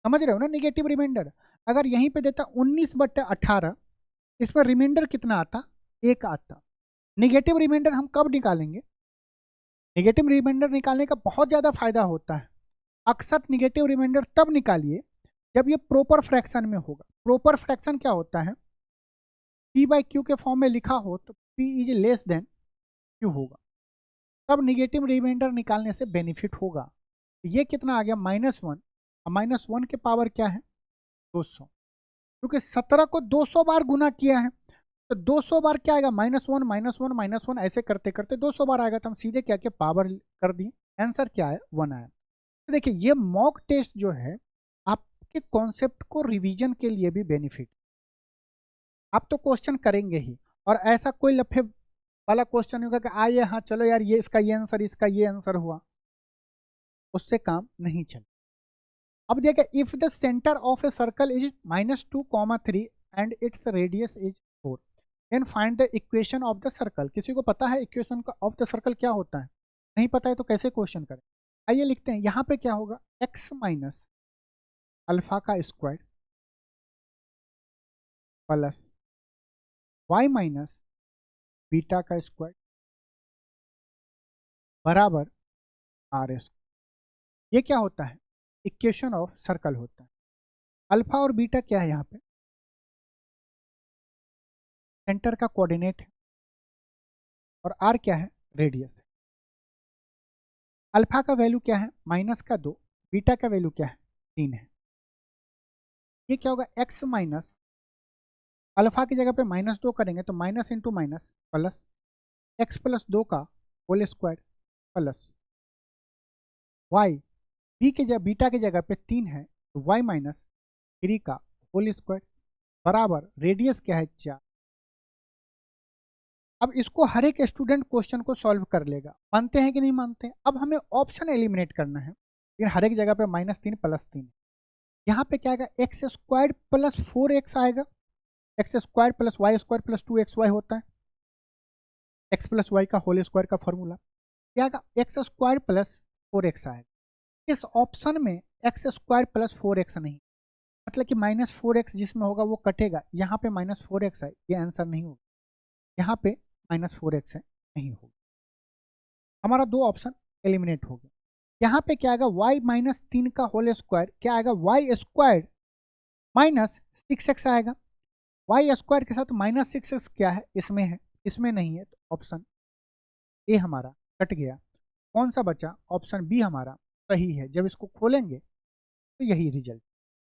समझ रहे हो ना, निगेटिव रिमाइंडर। अगर यहीं पे देता 19/18, इसमें रिमाइंडर कितना आता 1 आता। निगेटिव रिमाइंडर हम कब निकालेंगे, निगेटिव रिमाइंडर निकालने का बहुत ज़्यादा फायदा होता है, अक्सर निगेटिव रिमाइंडर तब निकालिए जब ये प्रॉपर फ्रैक्शन में होगा। प्रॉपर फ्रैक्शन क्या होता है, p/q के फॉर्म में लिखा हो तो p is less than q होगा, तब निगेटिव रिमाइंडर निकालने से बेनिफिट होगा। ये कितना आ गया -1, -1 के पावर क्या है 200, क्योंकि 17 को 200 बार गुना किया है तो 200 बार क्या आएगा -1 -1 -1 ऐसे करते करते 200 बार आएगा, तो हम सीधे क्या किया पावर कर दिए, आंसर क्या है 1 आया। तो देखिए ये मॉक टेस्ट जो है आपके कॉन्सेप्ट को रिवीजन के लिए भी बेनिफिट, आप तो क्वेश्चन करेंगे ही, और ऐसा कोई लफे वाला क्वेश्चन होगा कि आइए हाँ चलो यार ये इसका ये आंसर, इसका ये आंसर हुआ, उससे काम नहीं चले। अब देखिए if the centre of a circle is -2, 3 and its radius is 4 then find the equation of the circle. किसी को पता है इक्वेशन ऑफ द सर्कल क्या होता है, नहीं पता है तो कैसे क्वेश्चन करें। आइए लिखते हैं, यहाँ पे क्या होगा, x माइनस अल्फा का square plus y minus beta का स्क्वायर बराबर आर स्क्वायर। ये क्या होता है, इक्वेशन ऑफ सर्कल होता है। अल्फा और बीटा क्या है, यहाँ पे सेंटर का कोऑर्डिनेट है और आर क्या है, रेडियस है। अल्फा का वैल्यू क्या है, माइनस का 2, बीटा का वैल्यू क्या है, 3 है। ये क्या होगा, x माइनस अल्फा की जगह पे -2 करेंगे तो minus into minus plus x plus 2 का whole square plus y b के जगह बीटा की जगह पे 3 है तो y माइनस 3 का होल स्क्वायर बराबर रेडियस क्या है, 4। अब इसको हर एक स्टूडेंट क्वेश्चन को सॉल्व कर लेगा, मानते हैं कि नहीं मानते हैं। अब हमें ऑप्शन एलिमिनेट करना है, लेकिन हर एक जगह पे -3 प्लस 3। यहाँ पे क्या आएगा, एक्स स्क्वायर प्लस 4x आएगा, x square plus y square plus 2xy होता है, एक्स प्लस वाई का होल स्क्वायर का फॉर्मूला। क्या आएगा, एक्स स्क्वायर प्लस 4x आएगा। इस ऑप्शन में एक्स स्क्वायर प्लस 4x नहीं, मतलब कि -4x जिसमें होगा वो कटेगा, यहाँ पे -4x है, ये आंसर नहीं होगा, यहाँ पे -4x है, नहीं होगा। हमारा 2 ऑप्शन एलिमिनेट हो गया। यहाँ पे क्या आएगा, y माइनस 3 का होल स्क्वायर क्या आएगा, y स्क्वायर माइनस 6x आएगा। y स्क्वायर के साथ -6x क्या है, इसमें है, इसमें नहीं है, तो ऑप्शन ए हमारा कट गया। कौन सा बचा, ऑप्शन बी हमारा सही है। जब इसको खोलेंगे तो यही रिजल्ट,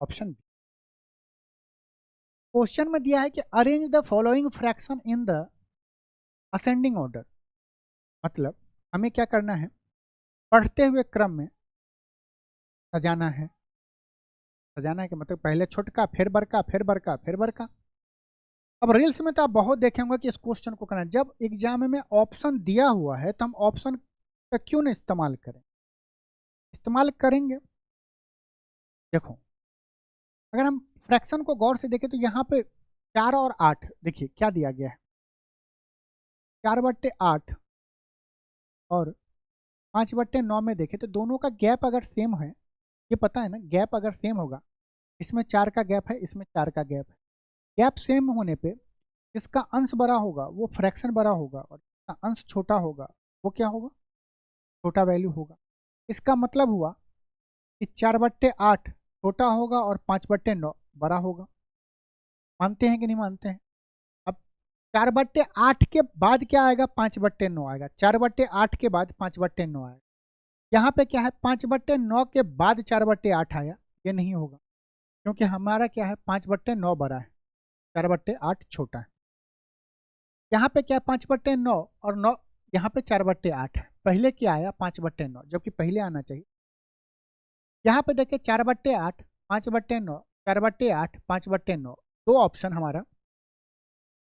ऑप्शन बी। क्वेश्चन में दिया है कि arrange the following fraction in the ascending order, मतलब हमें क्या करना है, पढ़ते हुए क्रम में सजाना है। सजाना है कि मतलब पहले छोटका फिर बड़का फिर बड़का फिर बड़का। अब रील्स में तो आप बहुत देखे होंगे कि इस क्वेश्चन को करना, जब एग्जाम में ऑप्शन दिया हुआ है तो हम ऑप्शन का क्यों नहीं इस्तेमाल करें, इस्तेमाल करेंगे। देखो, अगर हम फ्रैक्शन को गौर से देखें तो यहाँ पे 4 और 8 देखिए क्या दिया गया है, 4/8 और 5/9 में देखें तो दोनों का गैप अगर सेम है, ये पता है ना, गैप अगर सेम होगा, इसमें 4 का गैप है, इसमें 4 का गैप है, गैप सेम होने पे जिसका अंश बड़ा होगा वो फ्रैक्शन बड़ा होगा और जिसका अंश छोटा होगा वो क्या होगा, छोटा वैल्यू होगा। इसका मतलब हुआ कि 4/8 छोटा होगा और 5/9 बड़ा होगा। मानते हैं कि नहीं मानते हैं। अब 4/8 के बाद क्या आएगा, 5/9 आएगा, 4/8 के बाद 5/9 आएगा। यहाँ पे क्या है, 5/9 के बाद 4/8 आया, ये नहीं होगा, क्योंकि हमारा क्या है, 5/9 बड़ा है, 4/8 छोटा है। यहाँ पे क्या है, 5/9 और 9, यहाँ पे 4/8 है, पहले क्या आया, 5/9, जबकि पहले आना चाहिए। यहाँ पे देखिए 4/8 5/9, 4/8 5/9, 2 ऑप्शन हमारा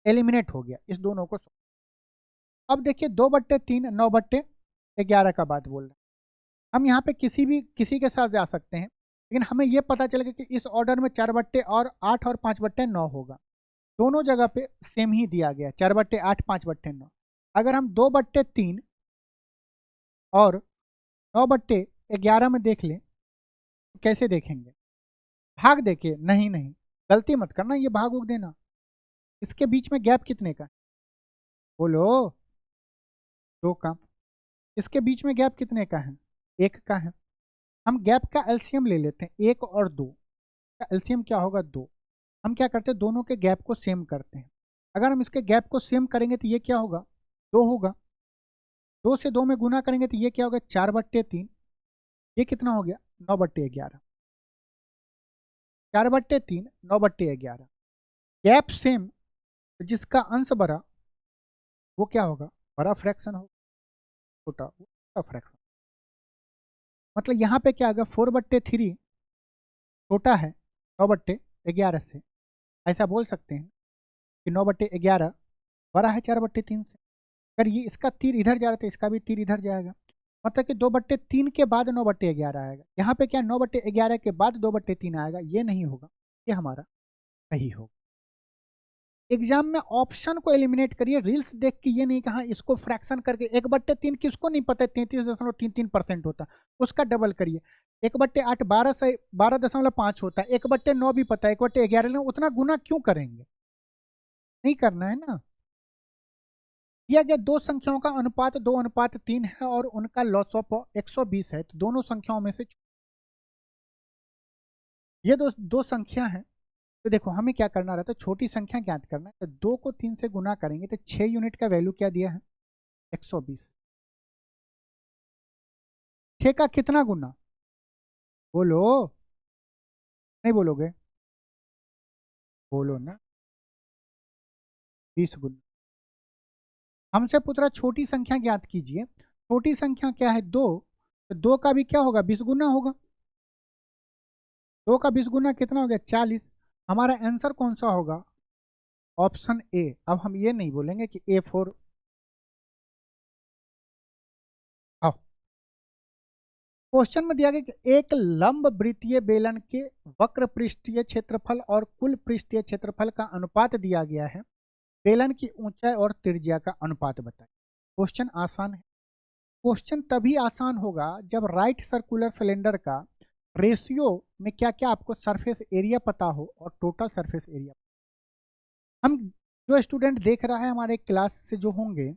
एलिमिनेट हो गया, इस दोनों को। अब देखिए 2/3 9/11 का बात बोल रहे हैं। हम यहाँ पे किसी के साथ जा सकते हैं, लेकिन हमें ये पता चलेगा कि इस ऑर्डर में 4/8 और 5/9 होगा। दोनों जगह पे सेम ही दिया गया, 4/8 5/9। अगर हम 2/3 और 9/11 में देख लें तो कैसे देखेंगे, भाग देके, नहीं नहीं गलती मत करना, ये भाग उग देना। इसके बीच में गैप कितने का, बोलो, 2 का। इसके बीच में गैप कितने का है, 1 का है। हम गैप का एलसीएम ले लेते हैं, 1 और 2 का एलसीएम क्या होगा, 2। हम क्या करते हैं, दोनों के गैप को सेम करते हैं। अगर हम इसके गैप को सेम करेंगे तो ये क्या होगा, 2 होगा। 2 से 2 में गुना करेंगे तो ये क्या होगा, 4/3। ये कितना हो गया, 9/11। 4/3 9/11, गैप सेम, तो जिसका अंश बड़ा वो क्या होगा, बड़ा फ्रैक्शन होगा, छोटा वो छोटा फ्रैक्शन। मतलब यहाँ पे क्या होगा, 4/3 छोटा है 9/11 से, ऐसा बोल सकते हैं कि 9/11 बड़ा है 4/3 से। अगर ये इसका तीर इधर जा रहा है तो इसका भी तीर इधर जाएगा, मतलब कि 2/3 के बाद 9/11 आएगा। यहाँ पे क्या 9/11 के बाद 2/3 आएगा, ये नहीं होगा, ये हमारा सही होगा। एग्जाम में ऑप्शन को एलिमिनेट करिए, रील्स देख के ये नहीं कहा इसको फ्रैक्शन करके 1/3 किसको नहीं पता है 33.33% होता, उसका डबल करिए। 1/8 12.5 होता है, 1/9 भी पता है, 1/11 उतना गुना क्यों करेंगे, नहीं करना है ना। दिया गया दो संख्याओं का अनुपात 2:3 है और उनका लॉस ऑफ 120 है, तो दोनों संख्याओं में से ये दो संख्या हैं। तो देखो हमें क्या करना रहता है, छोटी संख्या ज्ञात करना है, तो 2 को 3 से गुना करेंगे तो 6 यूनिट का वैल्यू क्या दिया है 120। 6 का कितना गुना, बोलो, नहीं बोलोगे, बोलो ना, 20 गुना। हमसे पूछ रहा छोटी संख्या ज्ञात कीजिए, छोटी संख्या क्या है 2, तो 2 का भी क्या होगा 20 गुना होगा, 2 का 20 गुना कितना हो गया 40। हमारा आंसर कौन सा होगा, ऑप्शन ए। अब हम ये नहीं बोलेंगे कि A4। आओ क्वेश्चन में दिया गया कि एक लंब वृत्तीय बेलन के वक्र पृष्ठीय क्षेत्रफल और कुल पृष्ठीय क्षेत्रफल का अनुपात दिया गया है, बेलन की ऊंचाई और त्रिज्या का अनुपात बताएं। क्वेश्चन आसान है। क्वेश्चन तभी आसान होगा जब राइट सर्कुलर सिलेंडर का रेशियो में क्या क्या आपको सरफेस एरिया पता हो और टोटल सरफेस एरिया। हम जो स्टूडेंट देख रहा है हमारे क्लास से जो होंगे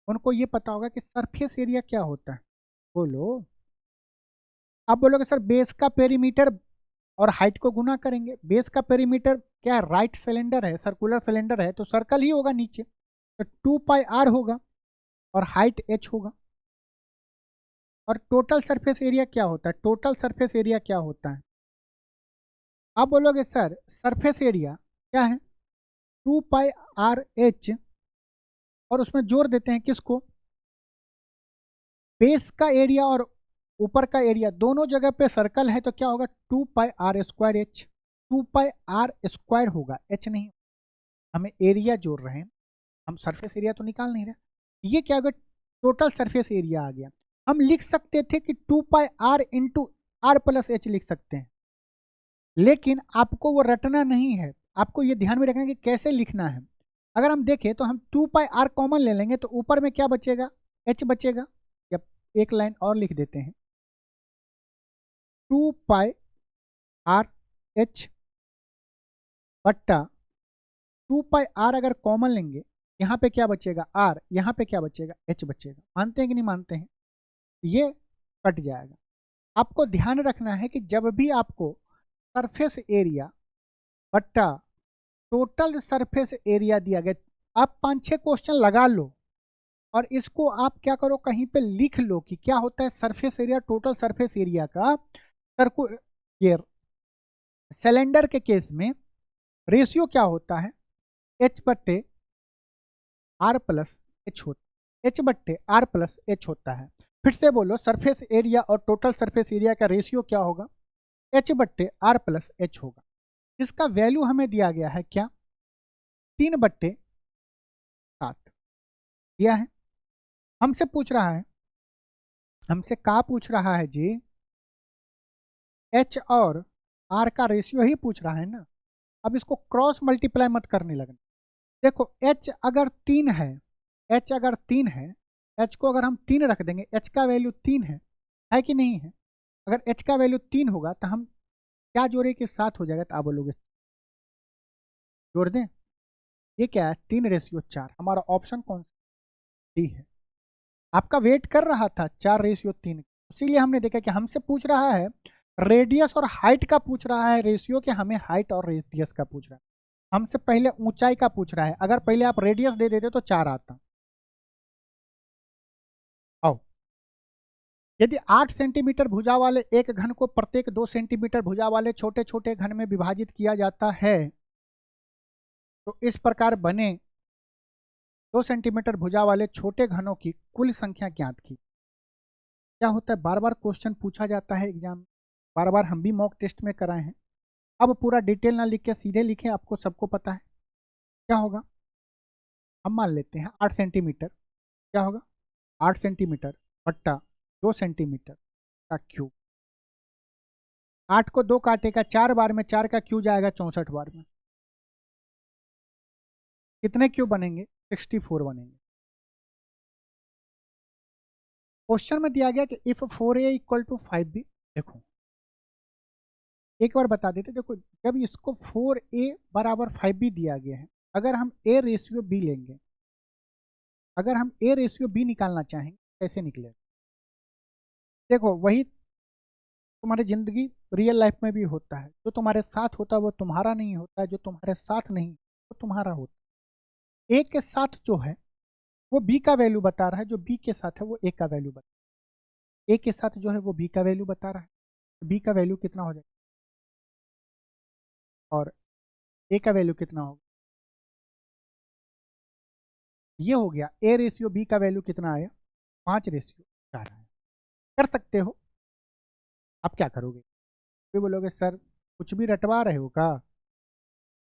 उनको ये पता होगा कि सरफेस एरिया क्या होता है, बोलो। आप बोलोगे सर बेस का पेरीमीटर और हाइट को गुना करेंगे, बेस का पेरीमीटर क्या है, राइट सिलेंडर है, सर्कुलर सिलेंडर है तो सर्कल ही होगा नीचे, तो 2πr होगा और हाइट h होगा। और टोटल सरफेस एरिया क्या होता है, टोटल सरफेस एरिया क्या होता है, आप बोलोगे सर सरफेस एरिया क्या है 2πrh, और उसमें जोड़ देते हैं किसको, बेस का एरिया और ऊपर का एरिया, दोनों जगह पे सर्कल है तो क्या होगा 2πr²h, 2πr² होगा, h नहीं। हमें एरिया जोड़ रहे हैं, हम सरफेस एरिया तो निकाल नहीं रहे। ये क्या होगा टोटल सरफेस एरिया आ गया। हम लिख सकते थे कि 2πr इंटू r+h लिख सकते हैं, लेकिन आपको वो रटना नहीं है, आपको ये ध्यान में रखना है कि कैसे लिखना है। अगर हम देखें तो हम 2πr कॉमन ले लेंगे तो ऊपर में क्या बचेगा h बचेगा, या एक लाइन और लिख देते हैं 2πrh बट्टा 2πr अगर कॉमन लेंगे यहाँ पे क्या बचेगा r, यहाँ पे क्या बचेगा h बचेगा। मानते हैं कि नहीं मानते हैं, ये कट जाएगा। आपको ध्यान रखना है कि जब भी आपको सरफेस एरिया बट्टा टोटल सरफेस एरिया दिया गया, आप 5-6 क्वेश्चन लगा लो और इसको आप क्या करो कहीं पे लिख लो कि क्या होता है surface area, total surface area का ये सिलेंडर के केस में रेशियो क्या होता है h/r+h होता है, h/r+h होता है। फिर से बोलो सरफेस एरिया और टोटल सरफेस एरिया का रेशियो क्या होगा h/r+h होगा। इसका वैल्यू हमें दिया गया है क्या 3/7 दिया है। हमसे पूछ रहा है, हमसे क्या पूछ रहा है जी, h और r का रेशियो ही पूछ रहा है ना। अब इसको क्रॉस मल्टीप्लाई मत करने लगना। देखो h अगर 3 है, h अगर 3 है, h को अगर हम 3 रख देंगे, h का वैल्यू 3 है कि नहीं है। अगर h का वैल्यू 3 होगा तो हम क्या जोड़े कि 7 हो जाएगा, तो आप बोलोगे जोड़ दें। ये क्या है 3/4, हमारा ऑप्शन कौन सा डी है। आपका वेट कर रहा था 4/3, इसीलिए हमने देखा कि हमसे पूछ रहा है रेडियस और हाइट का पूछ रहा है रेशियो, कि हमें हाइट और रेडियस का पूछ रहा है। हमसे पहले ऊंचाई का पूछ रहा है, अगर पहले आप रेडियस दे देते तो 4 आता। आओ यदि 8 सेंटीमीटर भुजा वाले एक घन को प्रत्येक 2 सेंटीमीटर भुजा वाले छोटे छोटे घन में विभाजित किया जाता है तो इस प्रकार बने 2 सेंटीमीटर भुजा वाले छोटे घनों की कुल संख्या ज्ञात की। क्या होता है बार बार क्वेश्चन पूछा जाता है एग्जाम में, बार बार हम भी मॉक टेस्ट में कराए हैं। अब पूरा डिटेल ना लिख के सीधे लिखें, आपको सबको पता है क्या होगा। हम मान लेते हैं 8 सेंटीमीटर, क्या होगा 8 सेंटीमीटर बट्टा 2 सेंटीमीटर का क्यूब। 8 को 2 काटेगा 4 बार में, 4 का क्यूब जाएगा 64 बार में। कितने क्यूब बनेंगे? 64 बनेंगे। क्वेश्चन में दिया गया कि if 4a equal to 5b। देखो एक बार बता देते, देखो जब इसको 4a बराबर 5b दिया गया है, अगर हम a रेशियो b लेंगे, अगर हम a रेशियो b निकालना चाहेंगे कैसे निकलेगा? देखो वही तुम्हारी जिंदगी रियल लाइफ में भी होता है, जो तुम्हारे साथ होता है वो तुम्हारा नहीं होता है, जो तुम्हारे साथ नहीं वो तुम्हारा होता है। ए के साथ जो है वो बी का वैल्यू बता रहा है, जो बी के साथ है वो ए का वैल्यू बता रहा है। ए के साथ जो है वो बी का वैल्यू बता रहा है, तो बी का वैल्यू कितना हो जाएगा और ए का वैल्यू कितना होगा? ये हो गया ए रेशियो बी का वैल्यू कितना आया? 5:4 आया। कर सकते हो। आप क्या करोगे? फिर बोलोगे सर कुछ भी रटवा रहे हो का?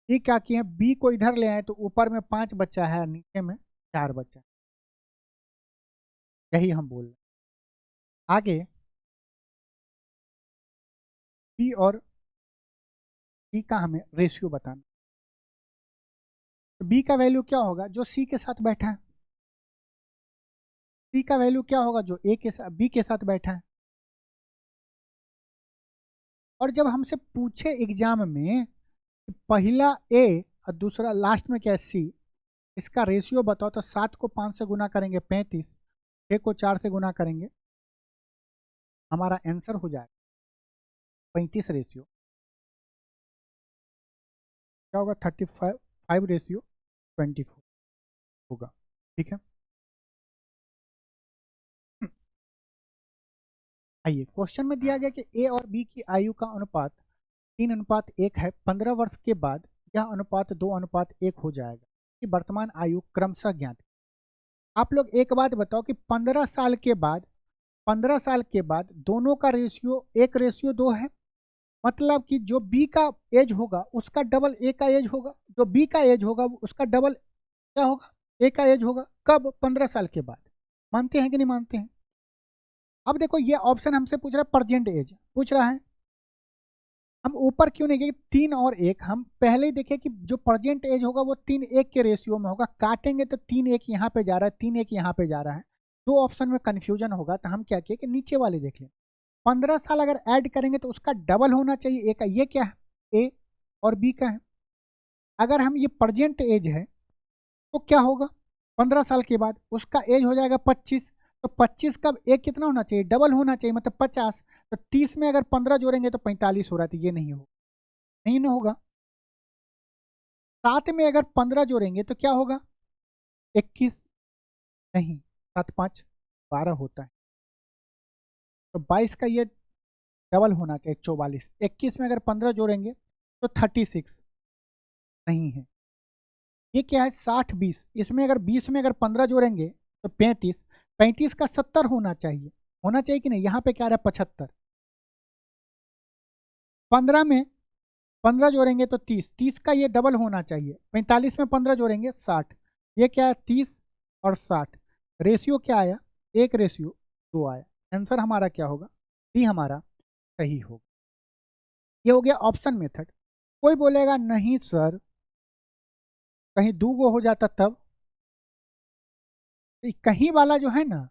ये क्या किए हैं, बी को इधर ले आए तो ऊपर में 5 बच्चा है, नीचे में 4 बच्चा है। यही हम बोल रहे हैं। आगे बी और सी का हमें रेशियो बताना। तो बी का वैल्यू क्या होगा जो सी के साथ बैठा है? सी का वैल्यू क्या होगा जो ए के साथ बी के साथ बैठा है? और जब हमसे पूछे एग्जाम में कि पहला ए और दूसरा लास्ट में क्या है सी, इसका रेशियो बताओ, तो 7 को 5 से गुना करेंगे 35, 6 को 4 से गुना करेंगे, हमारा आंसर हो जाएगा 35 रेशियो क्या होगा? 35:24 होगा। ठीक है, आइए क्वेश्चन में दिया गया कि ए और बी की आयु का अनुपात 3:1 है। 15 वर्ष के बाद यह अनुपात 2:1 हो जाएगा कि वर्तमान आयु क्रमशः ज्ञात। आप लोग एक बात बताओ कि 15 साल के बाद, 15 साल के बाद दोनों का रेशियो 1:2 है, मतलब कि जो बी का एज होगा उसका डबल ए का एज होगा, जो बी का एज होगा उसका डबल क्या होगा? ए का एज होगा। कब? 15 साल के बाद। मानते हैं कि नहीं मानते हैं? अब देखो ये ऑप्शन हमसे पूछ रहा है प्रेजेंट एज पूछ रहा है, हम ऊपर क्यों नहीं गए? 3 और 1 हम पहले ही देखे कि जो प्रेजेंट एज होगा वो 3:1 के रेशियो में होगा। काटेंगे तो 3:1 यहाँ पे जा रहा है, 3:1 यहाँ पे जा रहा है, दो ऑप्शन में कंफ्यूजन होगा। तो हम क्या किए कि नीचे वाले देख लें। 15 साल अगर ऐड करेंगे तो उसका डबल होना चाहिए ए का। ये क्या है? ए और बी का है। अगर हम ये प्रेजेंट एज है तो क्या होगा? 15 साल के बाद उसका एज हो जाएगा 25, तो 25 का एक कितना होना चाहिए? डबल होना चाहिए, मतलब 50। तो 30 में अगर 15 जोड़ेंगे तो 45 हो रहा था, ये नहीं होगा, नहीं ना होगा। 7 में अगर 15 जोड़ेंगे तो क्या होगा? 21, नहीं, 7×5 = 12 होता है, तो 22 का ये डबल होना चाहिए 44। 21 में अगर 15 जोड़ेंगे तो 36, नहीं है। ये क्या है? 60-20, इसमें अगर 20 में अगर 15 जोड़ेंगे तो 35, 35 का 70 होना चाहिए, होना चाहिए कि नहीं? यहाँ पे क्या रहा है? 75। 15 में 15 जोड़ेंगे तो 30, 30 का ये डबल होना चाहिए। 45 में 15 जोड़ेंगे 60, ये क्या है? 30 और 60, रेशियो क्या आया? 1:2 आया। आंसर हमारा क्या होगा? डी हमारा सही होगा। ये हो गया ऑप्शन मेथड। कोई बोलेगा नहीं सर कहीं 2 हो जाता तब, तो कहीं वाला जो है ना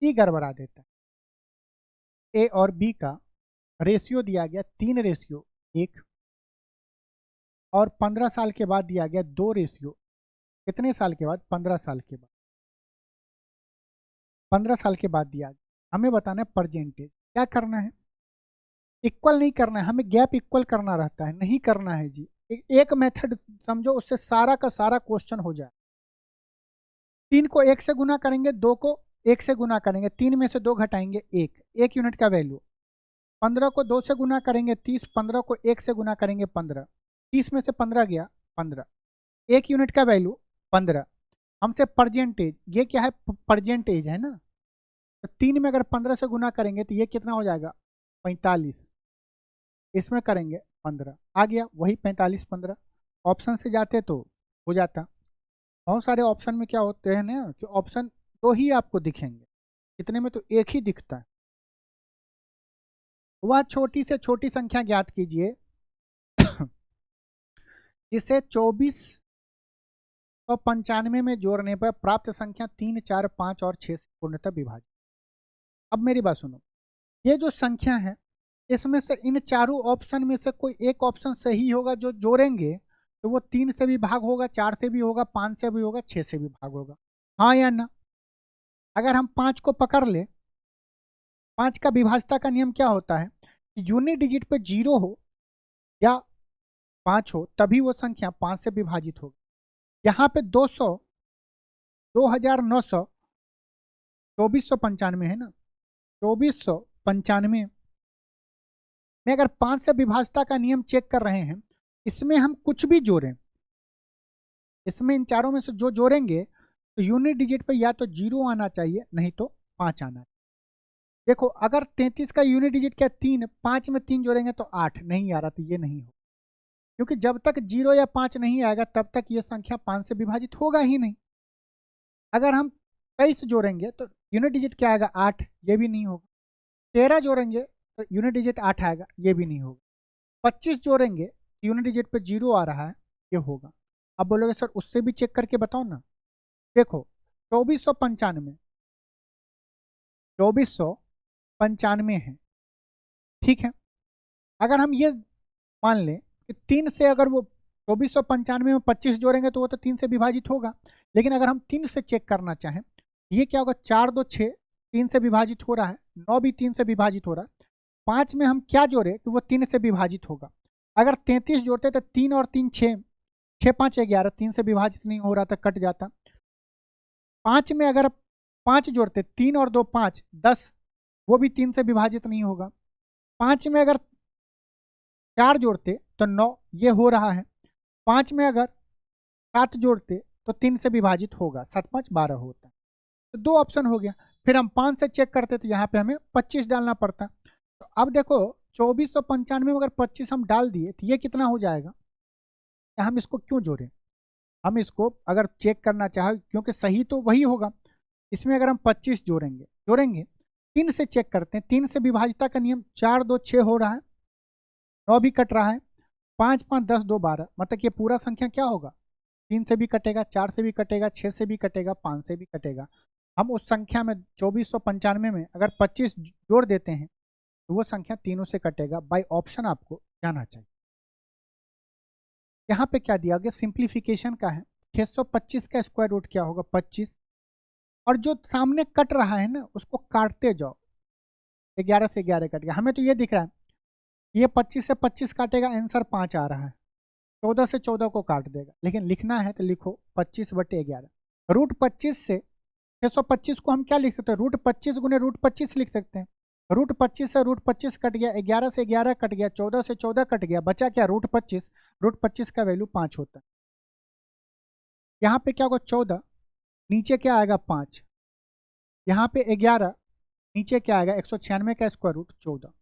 ये गड़बड़ा देता है। ए और बी का रेशियो दिया गया 3:1, और 15 साल के बाद दिया गया 2:, कितने साल के बाद? 15 साल के बाद। 15 साल के बाद दिया गया, हमें बताना है परसेंटेज। क्या करना है? इक्वल नहीं करना है, हमें गैप इक्वल करना रहता है, नहीं करना है जी। एक मेथड समझो, उससे सारा का सारा क्वेश्चन हो जाए। 3 को 1 से गुना करेंगे, 2 को 1 से गुना करेंगे, 3 में से 2 घटाएंगे 1 यूनिट का वैल्यू। 15 को 2 से गुना करेंगे 30, 15 को 1 से गुना करेंगे 15, 30 में से 15 गया 15, 1 यूनिट का वैल्यू 15। हमसे परसेंटेज, ये क्या है? परसेंटेज है ना, तो 3 में अगर 15 से गुना करेंगे तो ये कितना हो जाएगा? 45, इसमें करेंगे 15, आ गया वही 45 15। ऑप्शन से जाते तो हो जाता। बहुत सारे ऑप्शन में क्या होते हैं ना कि ऑप्शन दो ही आपको दिखेंगे, कितने में तो एक ही दिखता है। वह छोटी से छोटी संख्या ज्ञात कीजिए जिसे 24 95 में जोड़ने पर प्राप्त संख्या 3, 4, 5 और 6 से पूर्णतः विभाजित। अब मेरी बात सुनो, ये जो संख्या है इसमें से इन चारों ऑप्शन में से कोई एक ऑप्शन सही होगा जो जोड़ेंगे तो वो 3 से भी भाग होगा, 4 से भी होगा, 5 से भी होगा, 6 से भी भाग होगा, हाँ या ना? अगर हम 5 को पकड़ ले, 5 का विभाजता का नियम क्या होता है कि यूनिट डिजिट पे 0 हो या 5 हो तभी वो संख्या 5 से विभाजित होगी। यहाँ पे 200, 2900, 2495 है ना, 2495 में अगर 5 से विभाजता का नियम चेक कर रहे हैं, इसमें हम कुछ भी जोड़ें, इसमें इन चारों में से जो जोड़ेंगे तो यूनिट डिजिट पे या तो 0 आना चाहिए नहीं तो 5 आना चाहिए। देखो अगर 33 का यूनिट डिजिट क्या 3, 5 में 3 जोड़ेंगे तो 8 नहीं आ रहा, तो ये नहीं हो, क्योंकि जब तक 0 या 5 नहीं आएगा तब तक ये संख्या 5 से विभाजित होगा ही नहीं। अगर हम 23 जोड़ेंगे तो यूनिट डिजिट क्या आएगा 8, ये भी नहीं होगा। 13 जोड़ेंगे तो यूनिट डिजिट 8 आएगा, ये भी नहीं होगा। 25 जोड़ेंगे यूनिट डिजिट पे 0 आ रहा है, ये होगा। अब बोलोगे सर उससे भी चेक करके बताओ ना। देखो 2495 है, ठीक है। अगर हम ये मान लें कि 3 से अगर वो 2495 में 25 जोड़ेंगे तो वो तो 3 से विभाजित होगा, लेकिन अगर हम 3 से चेक करना चाहें ये क्या होगा, 4 2 6, 3 से विभाजित हो रहा है, 9 भी 3 से विभाजित हो रहा है। 5 में हम क्या जोड़े कि वो 3 से विभाजित होगा। अगर 33 जोड़ते तो 3 और 3 6, 6 5 11, 3 से विभाजित नहीं हो रहा था, कट जाता। 5 में अगर 5 जोड़ते 3 और 2 5, 10, वो भी 3 से विभाजित नहीं होगा। 5 में अगर 4 जोड़ते तो 9, ये हो रहा है। 5 में अगर 7 जोड़ते तो 3 से विभाजित होगा, 7 5 12 होता है। तो 2 ऑप्शन हो गया। फिर हम 5 से चेक करते तो यहाँ पे हमें 25 डालना पड़ता। तो अब देखो 2495 में अगर 25 हम डाल दिए तो ये कितना हो जाएगा, हम इसको क्यों जोड़ें? हम इसको अगर चेक करना चाहे, क्योंकि सही तो वही होगा, इसमें अगर हम 25 जोड़ेंगे 3 से चेक करते हैं, 3 से विभाजिता का नियम, 4 2 6 हो रहा है, 9 भी कट रहा है, 5 5 10 2 12, मतलब ये पूरा संख्या क्या होगा, 3 से भी कटेगा, 4 से भी कटेगा, 6 से भी कटेगा, 5 से भी कटेगा। हम उस संख्या में 2495 में अगर 25 जोड़ देते हैं तो वो संख्या तीनों से कटेगा। बाय ऑप्शन आपको जाना चाहिए। यहाँ पे क्या दिया गया, सिंप्लीफिकेशन का है। 625 का स्क्वायर रूट क्या होगा 25, और जो सामने कट रहा है ना उसको काटते जाओ। 11 से 11 कट गया, हमें तो ये दिख रहा है ये 25 से 25 काटेगा, आंसर 5 आ रहा है। 14 से 14 को काट देगा, लेकिन लिखना है तो लिखो 25/11। रूट 25 से 625 को हम क्या लिख सकते हैं, रूट 25 गुने रूट 25 लिख सकते हैं। रूट 25 से रूट 25 कट गया, 11 से 11 कट गया, 14 से 14 कट गया, बचा क्या रूट 25। रूट 25 का वैल्यू 5 होता है। यहाँ पे क्या होगा 14, नीचे क्या आएगा 5, यहाँ पे 11, नीचे क्या आएगा 196 का स्क्वायर रूट 14।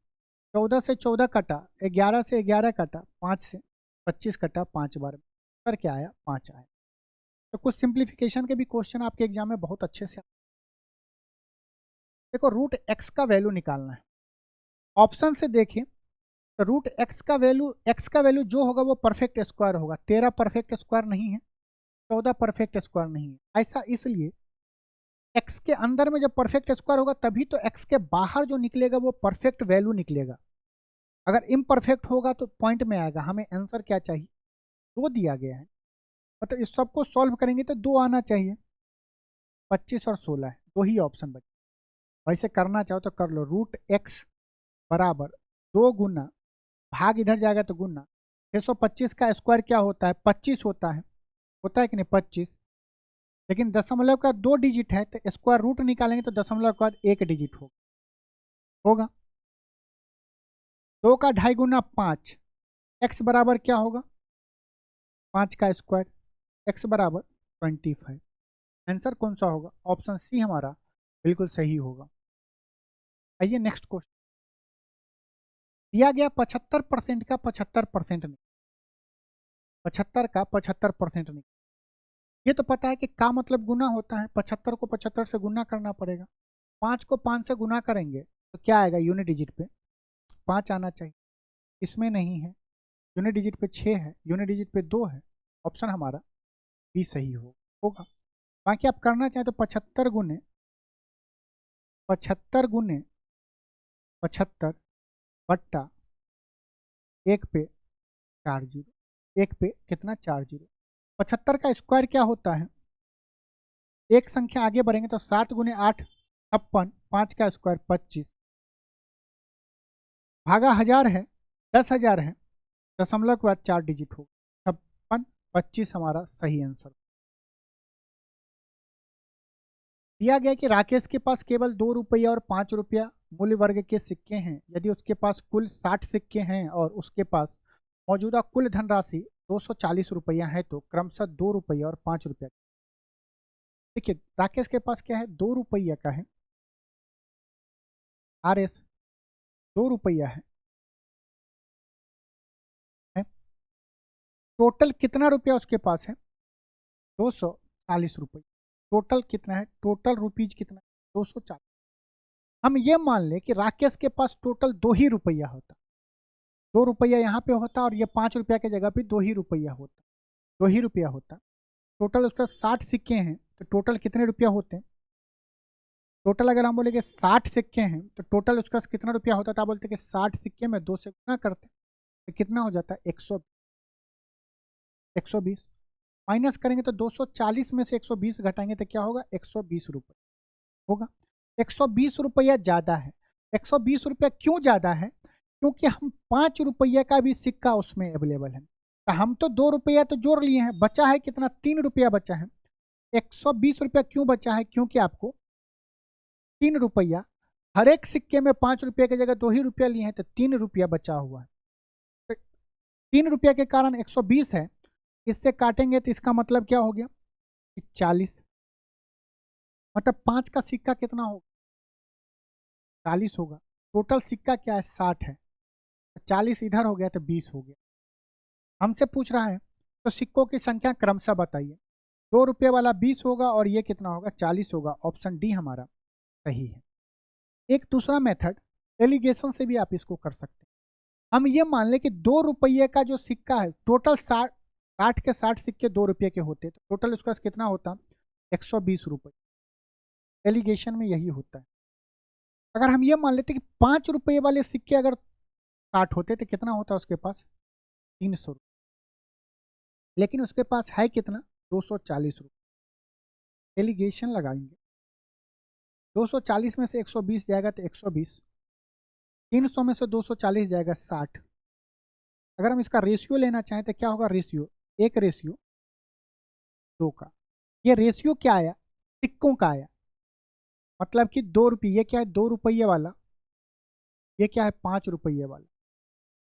14 से 14 कटा, 11 से 11 कटा, 5 से 25 कटा, 5 बार सर क्या आया 5 आया। तो कुछ सिंप्लीफिकेशन के भी क्वेश्चन आपके एग्जाम में बहुत अच्छे से। देखो रूट एक्स का वैल्यू निकालना है, ऑप्शन से देखें तो रूट एक्स का वैल्यू जो होगा वो परफेक्ट स्क्वायर होगा। 13 परफेक्ट स्क्वायर नहीं है, 14 परफेक्ट स्क्वायर नहीं है। ऐसा इसलिए एक्स के अंदर में जब परफेक्ट स्क्वायर होगा तभी तो एक्स के बाहर जो निकलेगा वो परफेक्ट वैल्यू निकलेगा। अगर इम्परफेक्ट होगा तो पॉइंट में आएगा। हमें आंसर क्या चाहिए, 2 दिया गया है, मतलब इस सबको सॉल्व करेंगे तो 2 आना चाहिए। 25 और 16 है, 2 ही ऑप्शन बचे। वैसे करना चाहो तो कर लो, रूट एक्स बराबर 2 गुना, भाग इधर जाएगा तो गुना, 625 का स्क्वायर क्या होता है 25 होता है कि नहीं 25, लेकिन दशमलव का 2 डिजिट है तो स्क्वायर रूट निकालेंगे तो दशमलव के बाद 1 डिजिट होगा। 2 का 2.5 गुना 5, एक्स बराबर क्या होगा 5 का स्क्वायर, एक्स बराबर 25। आंसर कौन सा होगा, ऑप्शन सी हमारा बिल्कुल सही होगा। आइए नेक्स्ट क्वेश्चन। दिया गया 75% का 75% नहीं, 75 का 75% नहीं। ये तो पता है कि का मतलब गुना होता है, 75 को 75 से गुना करना पड़ेगा। 5 को 5 से गुना करेंगे तो क्या आएगा, यूनिट डिजिट पे 5 आना चाहिए, इसमें नहीं है। यूनिट डिजिट पे 6 है, यूनिट डिजिट पे 2 है, ऑप्शन हमारा बी सही हो। होगा। बाकी आप करना चाहें तो 75 बट्टा 1/4 1 पे कितना 4 0। 75 का स्क्वायर क्या होता है, एक संख्या आगे बढ़ेंगे तो 7 × 8 56, 5 का स्क्वायर 25, भागा 1000 है, 10,000 है, दशमलव के बाद 4 डिजिट हो, 56 25 हमारा सही आंसर। दिया गया कि राकेश के पास केवल 2 रुपया और 5 रुपया मूल्य वर्ग के सिक्के हैं। यदि उसके पास कुल 60 सिक्के हैं और उसके पास मौजूदा कुल धनराशि 240 रुपया है तो क्रमशः 2 रुपया और 5 रुपया। देखिए राकेश के पास क्या है, 2 रुपया का है, RS 2 रुपया है। टोटल कितना रुपया उसके पास है, 240 रुपये। टोटल कितना है, टोटल रुपीज कितना है, 240। हम ये मान लें कि राकेश के पास टोटल 2 ही रुपया होता, 2 रुपया यहाँ पे होता और ये 5 रुपया की जगह पे 2 ही रुपया होता, 2 ही रुपया होता। टोटल उसका 60 सिक्के हैं तो टोटल कितने रुपया होते हैं, टोटल अगर हम बोले कि 60 सिक्के हैं तो टोटल उसका कितना रुपया होता था, बोलते कि 60 सिक्के में 2 से गुना करते तो कितना हो जाता है, 120 माइनस करेंगे तो 240 में से 120 घटाएंगे तो क्या होगा, 120 रुपये होगा। 120 रुपया ज़्यादा है। 120 रुपया क्यों ज़्यादा है, क्योंकि हम 5 रुपया का भी सिक्का उसमें अवेलेबल है। तो हम तो 2 रुपया तो जोड़ लिए हैं, बचा है कितना, 3 रुपया बचा है। 120 रुपया क्यों बचा है, क्योंकि आपको 3 रुपया, हर एक सिक्के में 5 रुपये की जगह 2 ही रुपया लिए हैं तो 3 रुपया बचा हुआ है। तो 3 रुपया के कारण 120 है, इससे काटेंगे तो इसका मतलब क्या हो गया, 40। मतलब 5 का सिक्का कितना होगा, 40 होगा। टोटल सिक्का क्या है, 60 है, 40 इधर हो गया तो 20 हो गया। हमसे पूछ रहा है तो सिक्कों की संख्या क्रमशः बताइए। 2 रुपये वाला 20 होगा और ये कितना होगा, 40 होगा। ऑप्शन डी हमारा सही है। एक दूसरा मेथड एलिगेशन से भी आप इसको कर सकते हैं। हम ये मान लें कि 2 रुपये का जो सिक्का है, टोटल 60 के 60 सिक्के 2 रुपये के होते तो टोटल उसका कितना होता, 120 रुपये। एलिगेशन में यही होता है। अगर हम ये मान लेते कि 5 रुपये वाले सिक्के अगर 60 होते तो कितना होता उसके पास, 300 रुपये। लेकिन उसके पास है कितना, 240 रुपये। एलिगेशन लगाएंगे, 240 में से 120 जाएगा तो 120, 300 में से 240 जाएगा 60। अगर हम इसका रेशियो लेना चाहें तो क्या होगा, रेशियो 1:2 का। ये रेशियो क्या आया, सिक्कों का आया। मतलब कि 2 रुपये, ये क्या है 2 रुपये वाला, ये क्या है 5 रुपये वाला।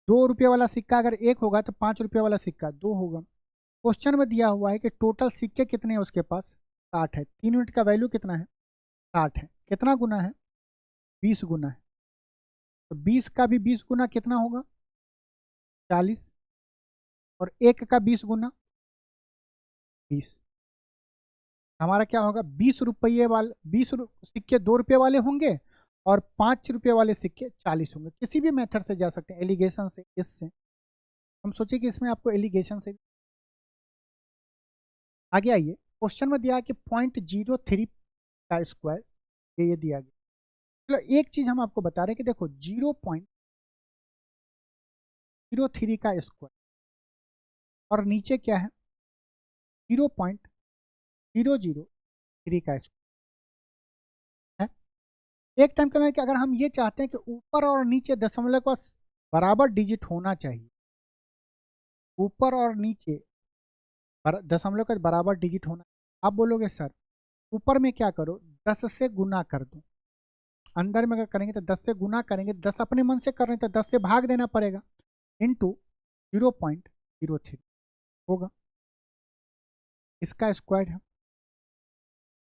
2 रुपये वाला सिक्का अगर 1 होगा तो 5 रुपये वाला सिक्का 2 होगा। क्वेश्चन में दिया हुआ है कि टोटल सिक्के कितने हैं उसके पास, 60 है। 3 यूनिट का वैल्यू कितना है, 60 है। कितना गुना है, 20 गुना है। तो 20 का भी 20 गुना कितना होगा, 40। और 1 का 20 गुना 20। हमारा क्या होगा, 20 रुपये वाले, सिक्के 2 रुपये वाले होंगे और 5 रुपये वाले सिक्के 40 होंगे। किसी भी मेथड से जा सकते हैं, एलिगेशन से, इससे हम सोचे कि इसमें आपको एलिगेशन से। आगे आइए, क्वेश्चन में दिया है कि 0.03 का स्क्वायर, ये दिया गया। चलो एक चीज हम आपको बता रहे हैं कि देखो 0.03 का स्क्वायर और नीचे क्या है, 0.003 का स्क्वायर है। एक टाइम क्या है कि अगर हम ये चाहते हैं कि ऊपर और नीचे दशमलव का बराबर डिजिट होना चाहिए, ऊपर और नीचे दशमलव का बराबर डिजिट होना, आप बोलोगे सर ऊपर में क्या करो, 10 से गुना कर दो। अंदर में अगर करेंगे तो 10 से गुना करेंगे, 10 अपने मन से कर रहे हैं तो 10 से भाग देना पड़ेगा, इंटू 0.03 होगा। इसका स्क्वायर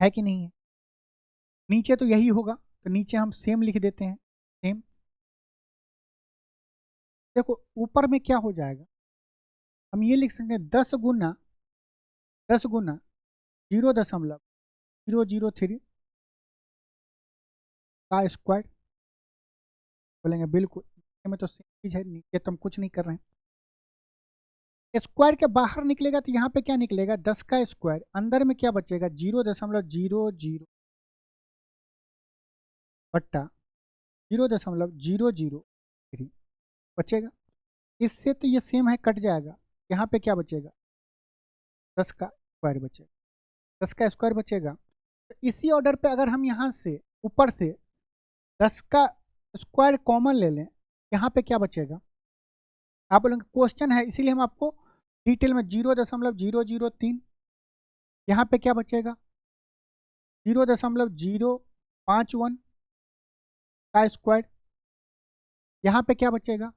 है कि नहीं है। नीचे तो यही होगा तो नीचे हम सेम लिख देते हैं, सेम। देखो ऊपर में क्या हो जाएगा, हम ये लिख सकते हैं 10 गुना 0.003 का स्क्वायर। बोलेंगे बिल्कुल, नीचे में तो सेम चीज है, नीचे तो हम कुछ नहीं कर रहे हैं। स्क्वायर के बाहर निकलेगा तो यहाँ पे क्या निकलेगा 10 का स्क्वायर, अंदर में क्या बचेगा 0.00 बट्टा 0.003 बचेगा। इससे तो ये सेम है, कट जाएगा। यहाँ पे क्या बचेगा 10 का स्क्वायर बचेगा, 10 का स्क्वायर बचेगा। तो इसी ऑर्डर पे अगर हम यहाँ से ऊपर से 10 का स्क्वायर कॉमन ले लें, यहाँ पे क्या बचेगा, आप बोलेंगे क्वेश्चन है इसीलिए हम आपको डिटेल में 0.003, यहाँ पे क्या बचेगा 0.051 का स्क्वायर, यहाँ पे क्या बचेगा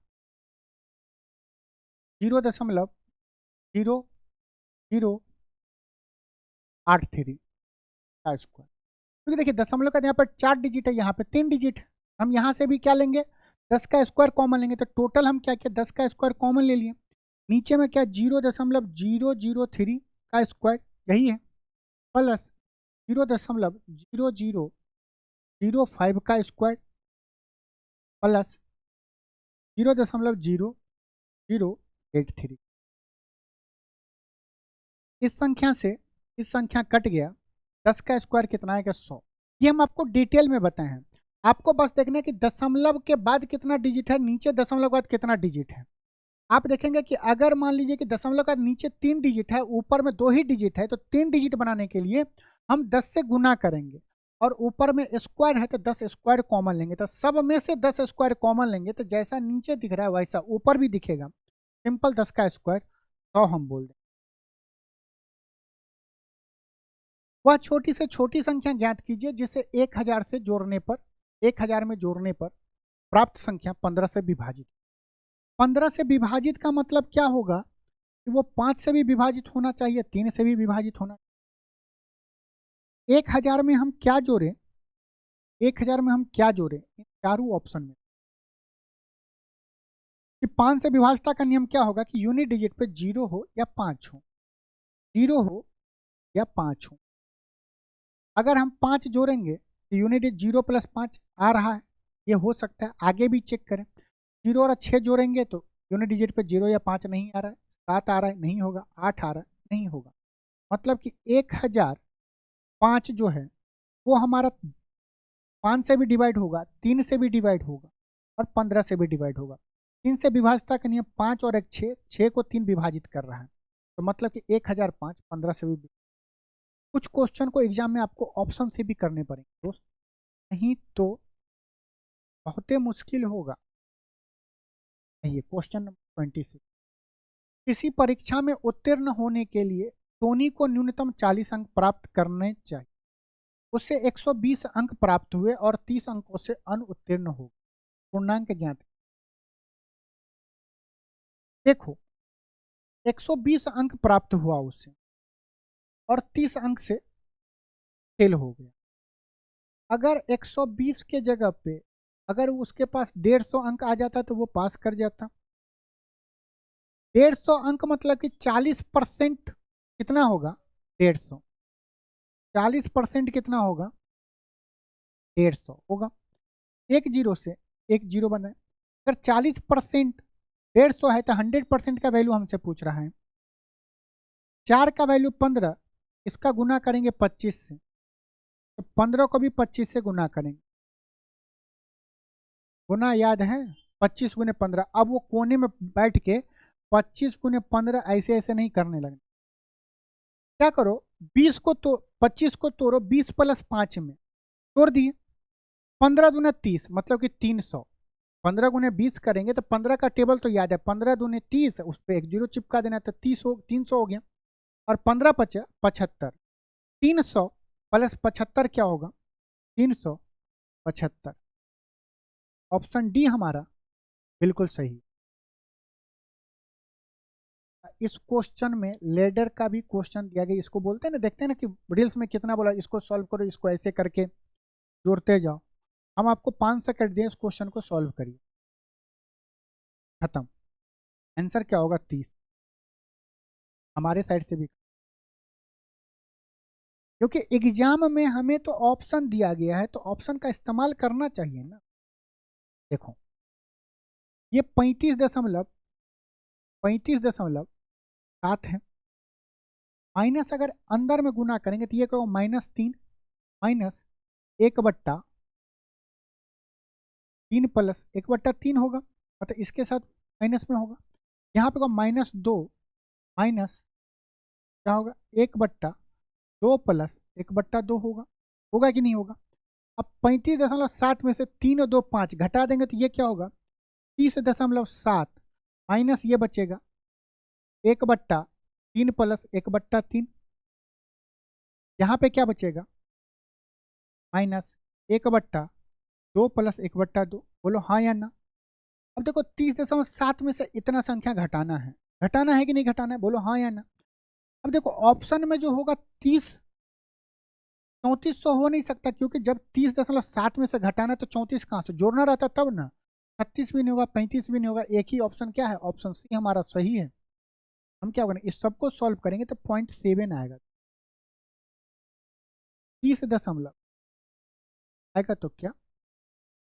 0.0083 का स्क्वायर। क्योंकि देखिए दशमलव का यहाँ पर 4 डिजिट है, यहाँ पे 3 डिजिट है। हम यहाँ से भी क्या लेंगे 10 का स्क्वायर कॉमन लेंगे, तो टोटल हम क्या किया 10 का स्क्वायर कॉमन ले लिए। नीचे में क्या 0.003 का स्क्वायर यही है, प्लस 0.0005 का स्क्वायर प्लस 0.0083। इस संख्या से इस संख्या कट गया, 10 का स्क्वायर कितना है 100। ये हम आपको डिटेल में बताए हैं, आपको बस देखना है कि दशमलव के बाद कितना डिजिट है, नीचे दशमलव के बाद कितना डिजिट है। आप देखेंगे कि अगर मान लीजिए कि दशमलव का नीचे 3 डिजिट है, ऊपर में 2 ही डिजिट है, तो 3 डिजिट बनाने के लिए हम 10 से गुना करेंगे और ऊपर में स्क्वायर है तो 10 स्क्वायर कॉमन लेंगे। तो सब में से 10 स्क्वायर कॉमन लेंगे तो जैसा नीचे दिख रहा है वैसा ऊपर भी दिखेगा। सिंपल 10 का स्क्वायर 100 हम बोल दें। वह छोटी से छोटी संख्या ज्ञात कीजिए जिसे 1000 से जोड़ने पर 1000 में जोड़ने पर प्राप्त संख्या 15 से विभाजित। 15 से विभाजित का मतलब क्या होगा कि वो 5 से भी विभाजित होना चाहिए, 3 से भी विभाजित होना। 1000 में हम क्या जोड़ें, 1000 में हम क्या जोड़ें इन चारों ऑप्शन में कि 5 से विभाजता का नियम क्या होगा कि यूनिट डिजिट पे 0 हो या 5 हो, 0 हो या 5 हो। अगर हम 5 जोड़ेंगे तो यूनिट 0 प्लस 5 आ रहा है, ये हो सकता है, आगे भी चेक करें। 0 और 6 जोड़ेंगे तो यूनिट डिजिट पे 0 या 5 नहीं आ रहा है, 7 आ रहा है नहीं होगा, 8 आ रहा है नहीं होगा। मतलब कि 1005 जो है वो हमारा 5 से भी डिवाइड होगा, 3 से भी डिवाइड होगा और 15 से भी डिवाइड होगा। 3 से विभाजता का नियम 5 और 1 6, 6 को 3 विभाजित कर रहा है, तो मतलब कि 1005 15 से भी। कुछ क्वेश्चन को एग्जाम में आपको ऑप्शन से भी करने पड़ेंगे दोस्त, नहीं तो बहुत ही मुश्किल होगा। ये क्वेश्चन नंबर 26, किसी परीक्षा में उत्तीर्ण होने के लिए टोनी को न्यूनतम 40 अंक प्राप्त करने चाहिए। उससे 120 अंक प्राप्त हुए और 30 अंकों से अनुत्तीर्ण हो। पूर्णांक ज्ञात। देखो 120 अंक प्राप्त हुआ उससे और 30 अंक से फेल हो गया। अगर 120 के जगह पे अगर उसके पास 150 अंक आ जाता तो वो पास कर जाता। 150 अंक मतलब कि 40% कितना होगा 150, 40% कितना होगा 150 होगा। एक जीरो से एक जीरो बना है। अगर 40% 150 है तो 100% का वैल्यू हमसे पूछ रहा है। 4 का वैल्यू 15, इसका गुना करेंगे 25 से, तो 15 को भी 25 से गुना करेंगे। गुना याद है 25 गुने 15। अब वो कोने में बैठ के 25 गुने 15 ऐसे ऐसे नहीं करने लगे। क्या करो 20 को तो 25 को तोड़ो 20 प्लस 5 में तोड़ दिए। 15 दूने 30 मतलब कि 300। 15 गुने 20 करेंगे तो 15 का टेबल तो याद है, 15 दूने 30, उस पर एक जीरो चिपका देना तो 300 हो गया। और 15 पचा 75, 300 प्लस 75 क्या होगा 375। ऑप्शन डी हमारा बिल्कुल सही। इस क्वेश्चन में लेडर का भी क्वेश्चन दिया गया। इसको बोलते हैं ना, देखते हैं ना कि रिडल्स में कितना बोला, इसको सॉल्व करो, इसको ऐसे करके जोड़ते जाओ। हम आपको 5 सेकंड दिए, इस क्वेश्चन को सॉल्व करिए, खत्म। आंसर क्या होगा 30। हमारे साइड से भी, क्योंकि एग्जाम में हमें तो ऑप्शन दिया गया है तो ऑप्शन का इस्तेमाल करना चाहिए ना। देखो ये 35 दशमलव 7 है, माइनस अगर अंदर में गुना करेंगे तो ये क्या होगा, -3 माइनस 1/3 प्लस 1/3 होगा, मतलब इसके साथ माइनस में होगा। यहाँ पे -2 माइनस क्या होगा, 1/2 प्लस 1/2 होगा, होगा कि नहीं होगा। अब 35.7 में से 3 और 2 5 घटा देंगे तो ये क्या होगा, 30.7 माइनस ये बचेगा 1/3 प्लस 1/3, यहाँ पे क्या बचेगा, -1/2 प्लस 1/2। बोलो हाँ या ना। अब देखो 30.7 में से इतना संख्या घटाना है कि नहीं घटाना है, बोलो हाँ या ना। अब देखो ऑप्शन में जो होगा 30 3400 हो नहीं सकता, क्योंकि जब 30.7 में से घटाना है तो 34 कहाँ से जोड़ना रहता तब ना। 36 भी नहीं होगा, 35 भी नहीं होगा, एक ही ऑप्शन क्या है, ऑप्शन सी हमारा सही है। हम क्या करेंगे, इस सबको सॉल्व करेंगे तो 0.7 आएगा, 30 दशमलव आएगा तो क्या,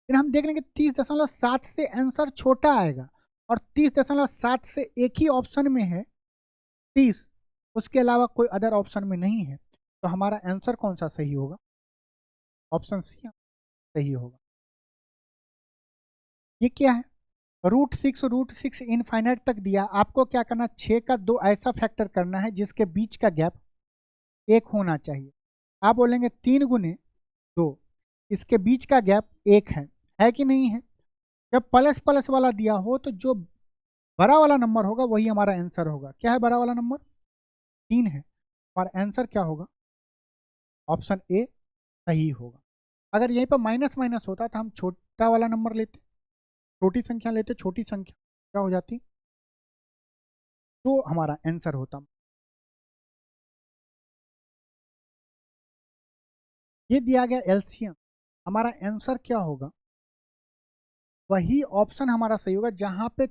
फिर हम देख लेंगे 30.7 से आंसर छोटा आएगा, और 30.7 से एक ही ऑप्शन में है 30, उसके अलावा कोई अदर ऑप्शन में नहीं है, तो हमारा आंसर कौन सा सही होगा, ऑप्शन सी सही होगा। ये क्या है, √6 इनफाइनाइट तक दिया, आपको क्या करना, 6 का 2 ऐसा फैक्टर करना है जिसके बीच का गैप 1 होना चाहिए। आप बोलेंगे 3 गुने 2, इसके बीच का गैप 1 है कि नहीं है। जब प्लस प्लस वाला दिया हो तो जो बड़ा वाला नंबर होगा वही हमारा आंसर होगा। क्या है बड़ा वाला नंबर, 3 है, और आंसर क्या होगा, ऑप्शन ए सही होगा। अगर यहीं पर माइनस माइनस होता तो हम छोटा वाला नंबर लेते, छोटी संख्या लेते, छोटी संख्या क्या हो जाती, तो हमारा आंसर होता। ये दिया गया एलसीएम, हमारा आंसर क्या होगा, वही ऑप्शन हमारा सही होगा जहां पे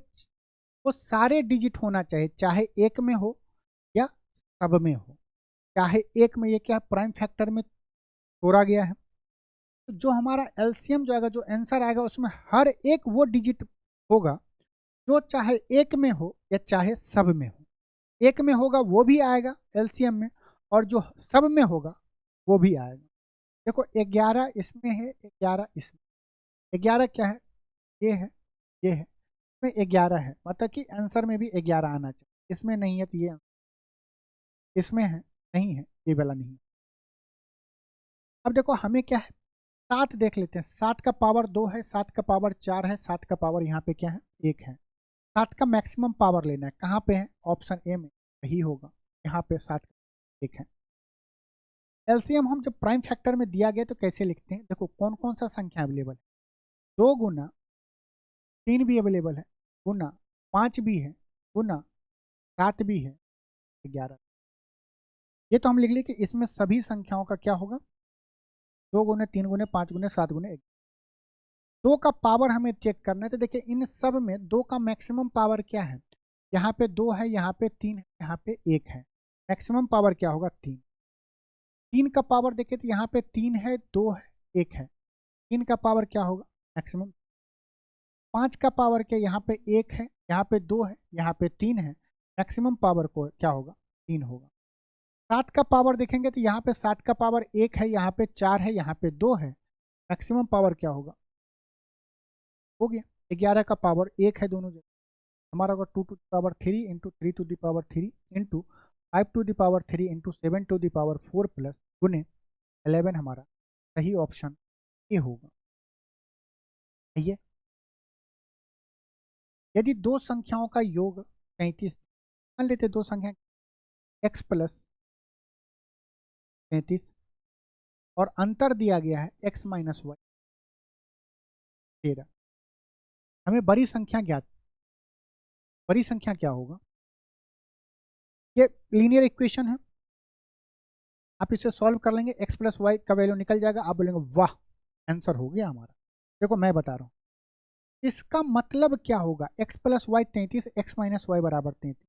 वो सारे डिजिट होना चाहिए, चाहे एक में हो या सब में हो। चाहे एक में, ये क्या प्राइम फैक्टर में तोड़ा गया है, तो जो हमारा एलसीएम जो आएगा, जो आंसर आएगा, उसमें हर एक वो डिजिट होगा जो चाहे एक में हो या चाहे सब में हो। एक में होगा वो भी आएगा एलसीएम में, और जो सब में होगा वो भी आएगा। देखो 11 इसमें है, 11 इसमें, 11 क्या है, ये है, ये है, इसमें 11 है, मतलब कि आंसर में भी 11 आना चाहिए। इसमें नहीं है तो ये, इसमें है नहीं है, ये वाला नहीं है। अब देखो हमें क्या है, 7 देख लेते हैं, 7 का पावर 2 है, 7 का पावर 4 है, 7 का पावर यहाँ पे क्या है, 1 है। 7 का मैक्सिमम पावर लेना है, कहाँ पे है, ऑप्शन ए में यही होगा, यहाँ पे 7 1 है। एलसीएम हम जब प्राइम फैक्टर में दिया गया तो कैसे लिखते हैं, देखो कौन कौन सा संख्या अवेलेबल है, 2 गुना 3 भी अवेलेबल है, गुना 5 भी है, गुना 7 भी है, 11। ये तो हम लिख लिए कि इसमें सभी संख्याओं का क्या होगा, 2 गुने 3 गुने 5 गुने 7 गुने 1। 2 का पावर हमें चेक करना है, तो देखिए इन सब में 2 का मैक्सिमम पावर क्या है, यहाँ पे 2 है, यहाँ पे 3 है, यहाँ पे 1 है, मैक्सिमम पावर क्या होगा, 3। 3 का पावर देखिए तो यहाँ पे 3 है, 2 है, 1 है, 3 का पावर क्या होगा, मैक्सिमम। 5 का पावर क्या, यहाँ पे 1 है, यहाँ पे 2 है, यहाँ पे 3 है, मैक्सिमम पावर को क्या होगा, 3 होगा। 7 का पावर देखेंगे तो यहाँ पे 7 का पावर 1 है, यहाँ पे 4 है, यहाँ पे 2 है, मैक्सिमम पावर क्या होगा, हो गया। 11 का पावर 1 है दोनों जगह, हमारा होगा 2 to the power 3 into 3 to the power 3 into 5 to the power 3 into 7 to the power 4 plus गुने 11, हमारा सही ऑप्शन ए होगा। सही है। यदि दो संख्याओं का योग 33, मान लेते दो संख्या x प्लस 33 और अंतर दिया गया है x माइनस वाई 13, हमें बड़ी संख्या ज्ञात, बड़ी संख्या क्या होगा, ये लीनियर इक्वेशन है, आप इसे सॉल्व कर लेंगे, x प्लस वाई का वैल्यू निकल जाएगा, आप बोलेंगे वाह आंसर हो गया हमारा। देखो मैं बता रहा हूँ इसका मतलब क्या होगा, x plus y 33, x minus y बराबर 33।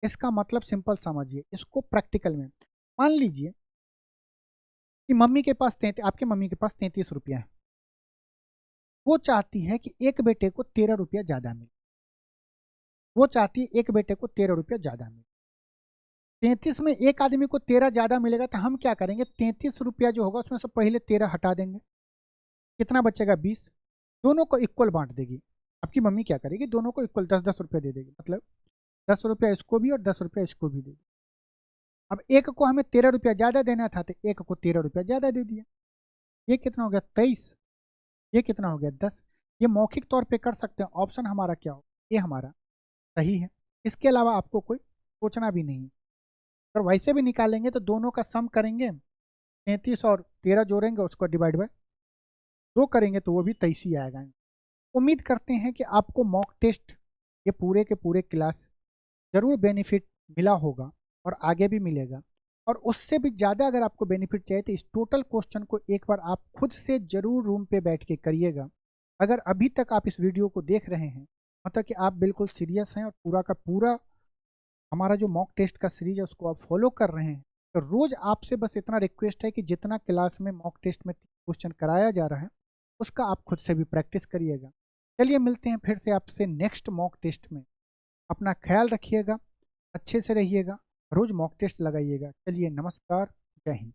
इसका मतलब सिंपल समझिए इसको प्रैक्टिकल में, मान लीजिए कि मम्मी के पास आपके मम्मी के पास 33 रुपया है, वो चाहती है कि एक बेटे को 13 रुपया ज़्यादा मिले, वो चाहती है एक बेटे को 13 रुपया ज़्यादा मिले। 33 में एक आदमी को 13 ज़्यादा मिलेगा तो हम क्या करेंगे, 33 रुपया जो होगा उसमें से पहले 13 हटा देंगे, कितना बचेगा 20। दोनों को इक्वल बांट देगी। आपकी मम्मी क्या करेगी, दोनों को इक्वल 10-10 रुपया दे देगी, मतलब 10 रुपया इसको भी और 10 रुपया इसको भी देगी। अब एक को हमें 13 रुपया ज़्यादा देना था तो एक को 13 रुपया ज़्यादा दे दिया। ये कितना हो गया 23, ये कितना हो गया 10। ये मौखिक तौर पे कर सकते हैं। ऑप्शन हमारा क्या हो, ये हमारा सही है। इसके अलावा आपको कोई सोचना भी नहीं। और वैसे भी निकालेंगे तो दोनों का सम करेंगे, 33 और 13 जोड़ेंगे, उसको डिवाइड बाय 2 करेंगे तो वो भी 23 ही आएगा। उम्मीद करते हैं कि आपको मॉक टेस्ट ये पूरे के पूरे क्लास ज़रूर बेनिफिट मिला होगा और आगे भी मिलेगा। और उससे भी ज़्यादा अगर आपको बेनिफिट चाहिए तो इस टोटल क्वेश्चन को एक बार आप खुद से ज़रूर रूम पे बैठ के करिएगा। अगर अभी तक आप इस वीडियो को देख रहे हैं, मतलब कि आप बिल्कुल सीरियस हैं और पूरा का पूरा हमारा जो मॉक टेस्ट का सीरीज है उसको आप फॉलो कर रहे हैं, तो रोज़ आपसे बस इतना रिक्वेस्ट है कि जितना क्लास में मॉक टेस्ट में क्वेश्चन कराया जा रहा है उसका आप खुद से भी प्रैक्टिस करिएगा। चलिए मिलते हैं फिर से आपसे नेक्स्ट मॉक टेस्ट में। अपना ख्याल रखिएगा, अच्छे से रहिएगा, रोज़ मॉक टेस्ट लगाइएगा। चलिए नमस्कार, जय हिंद।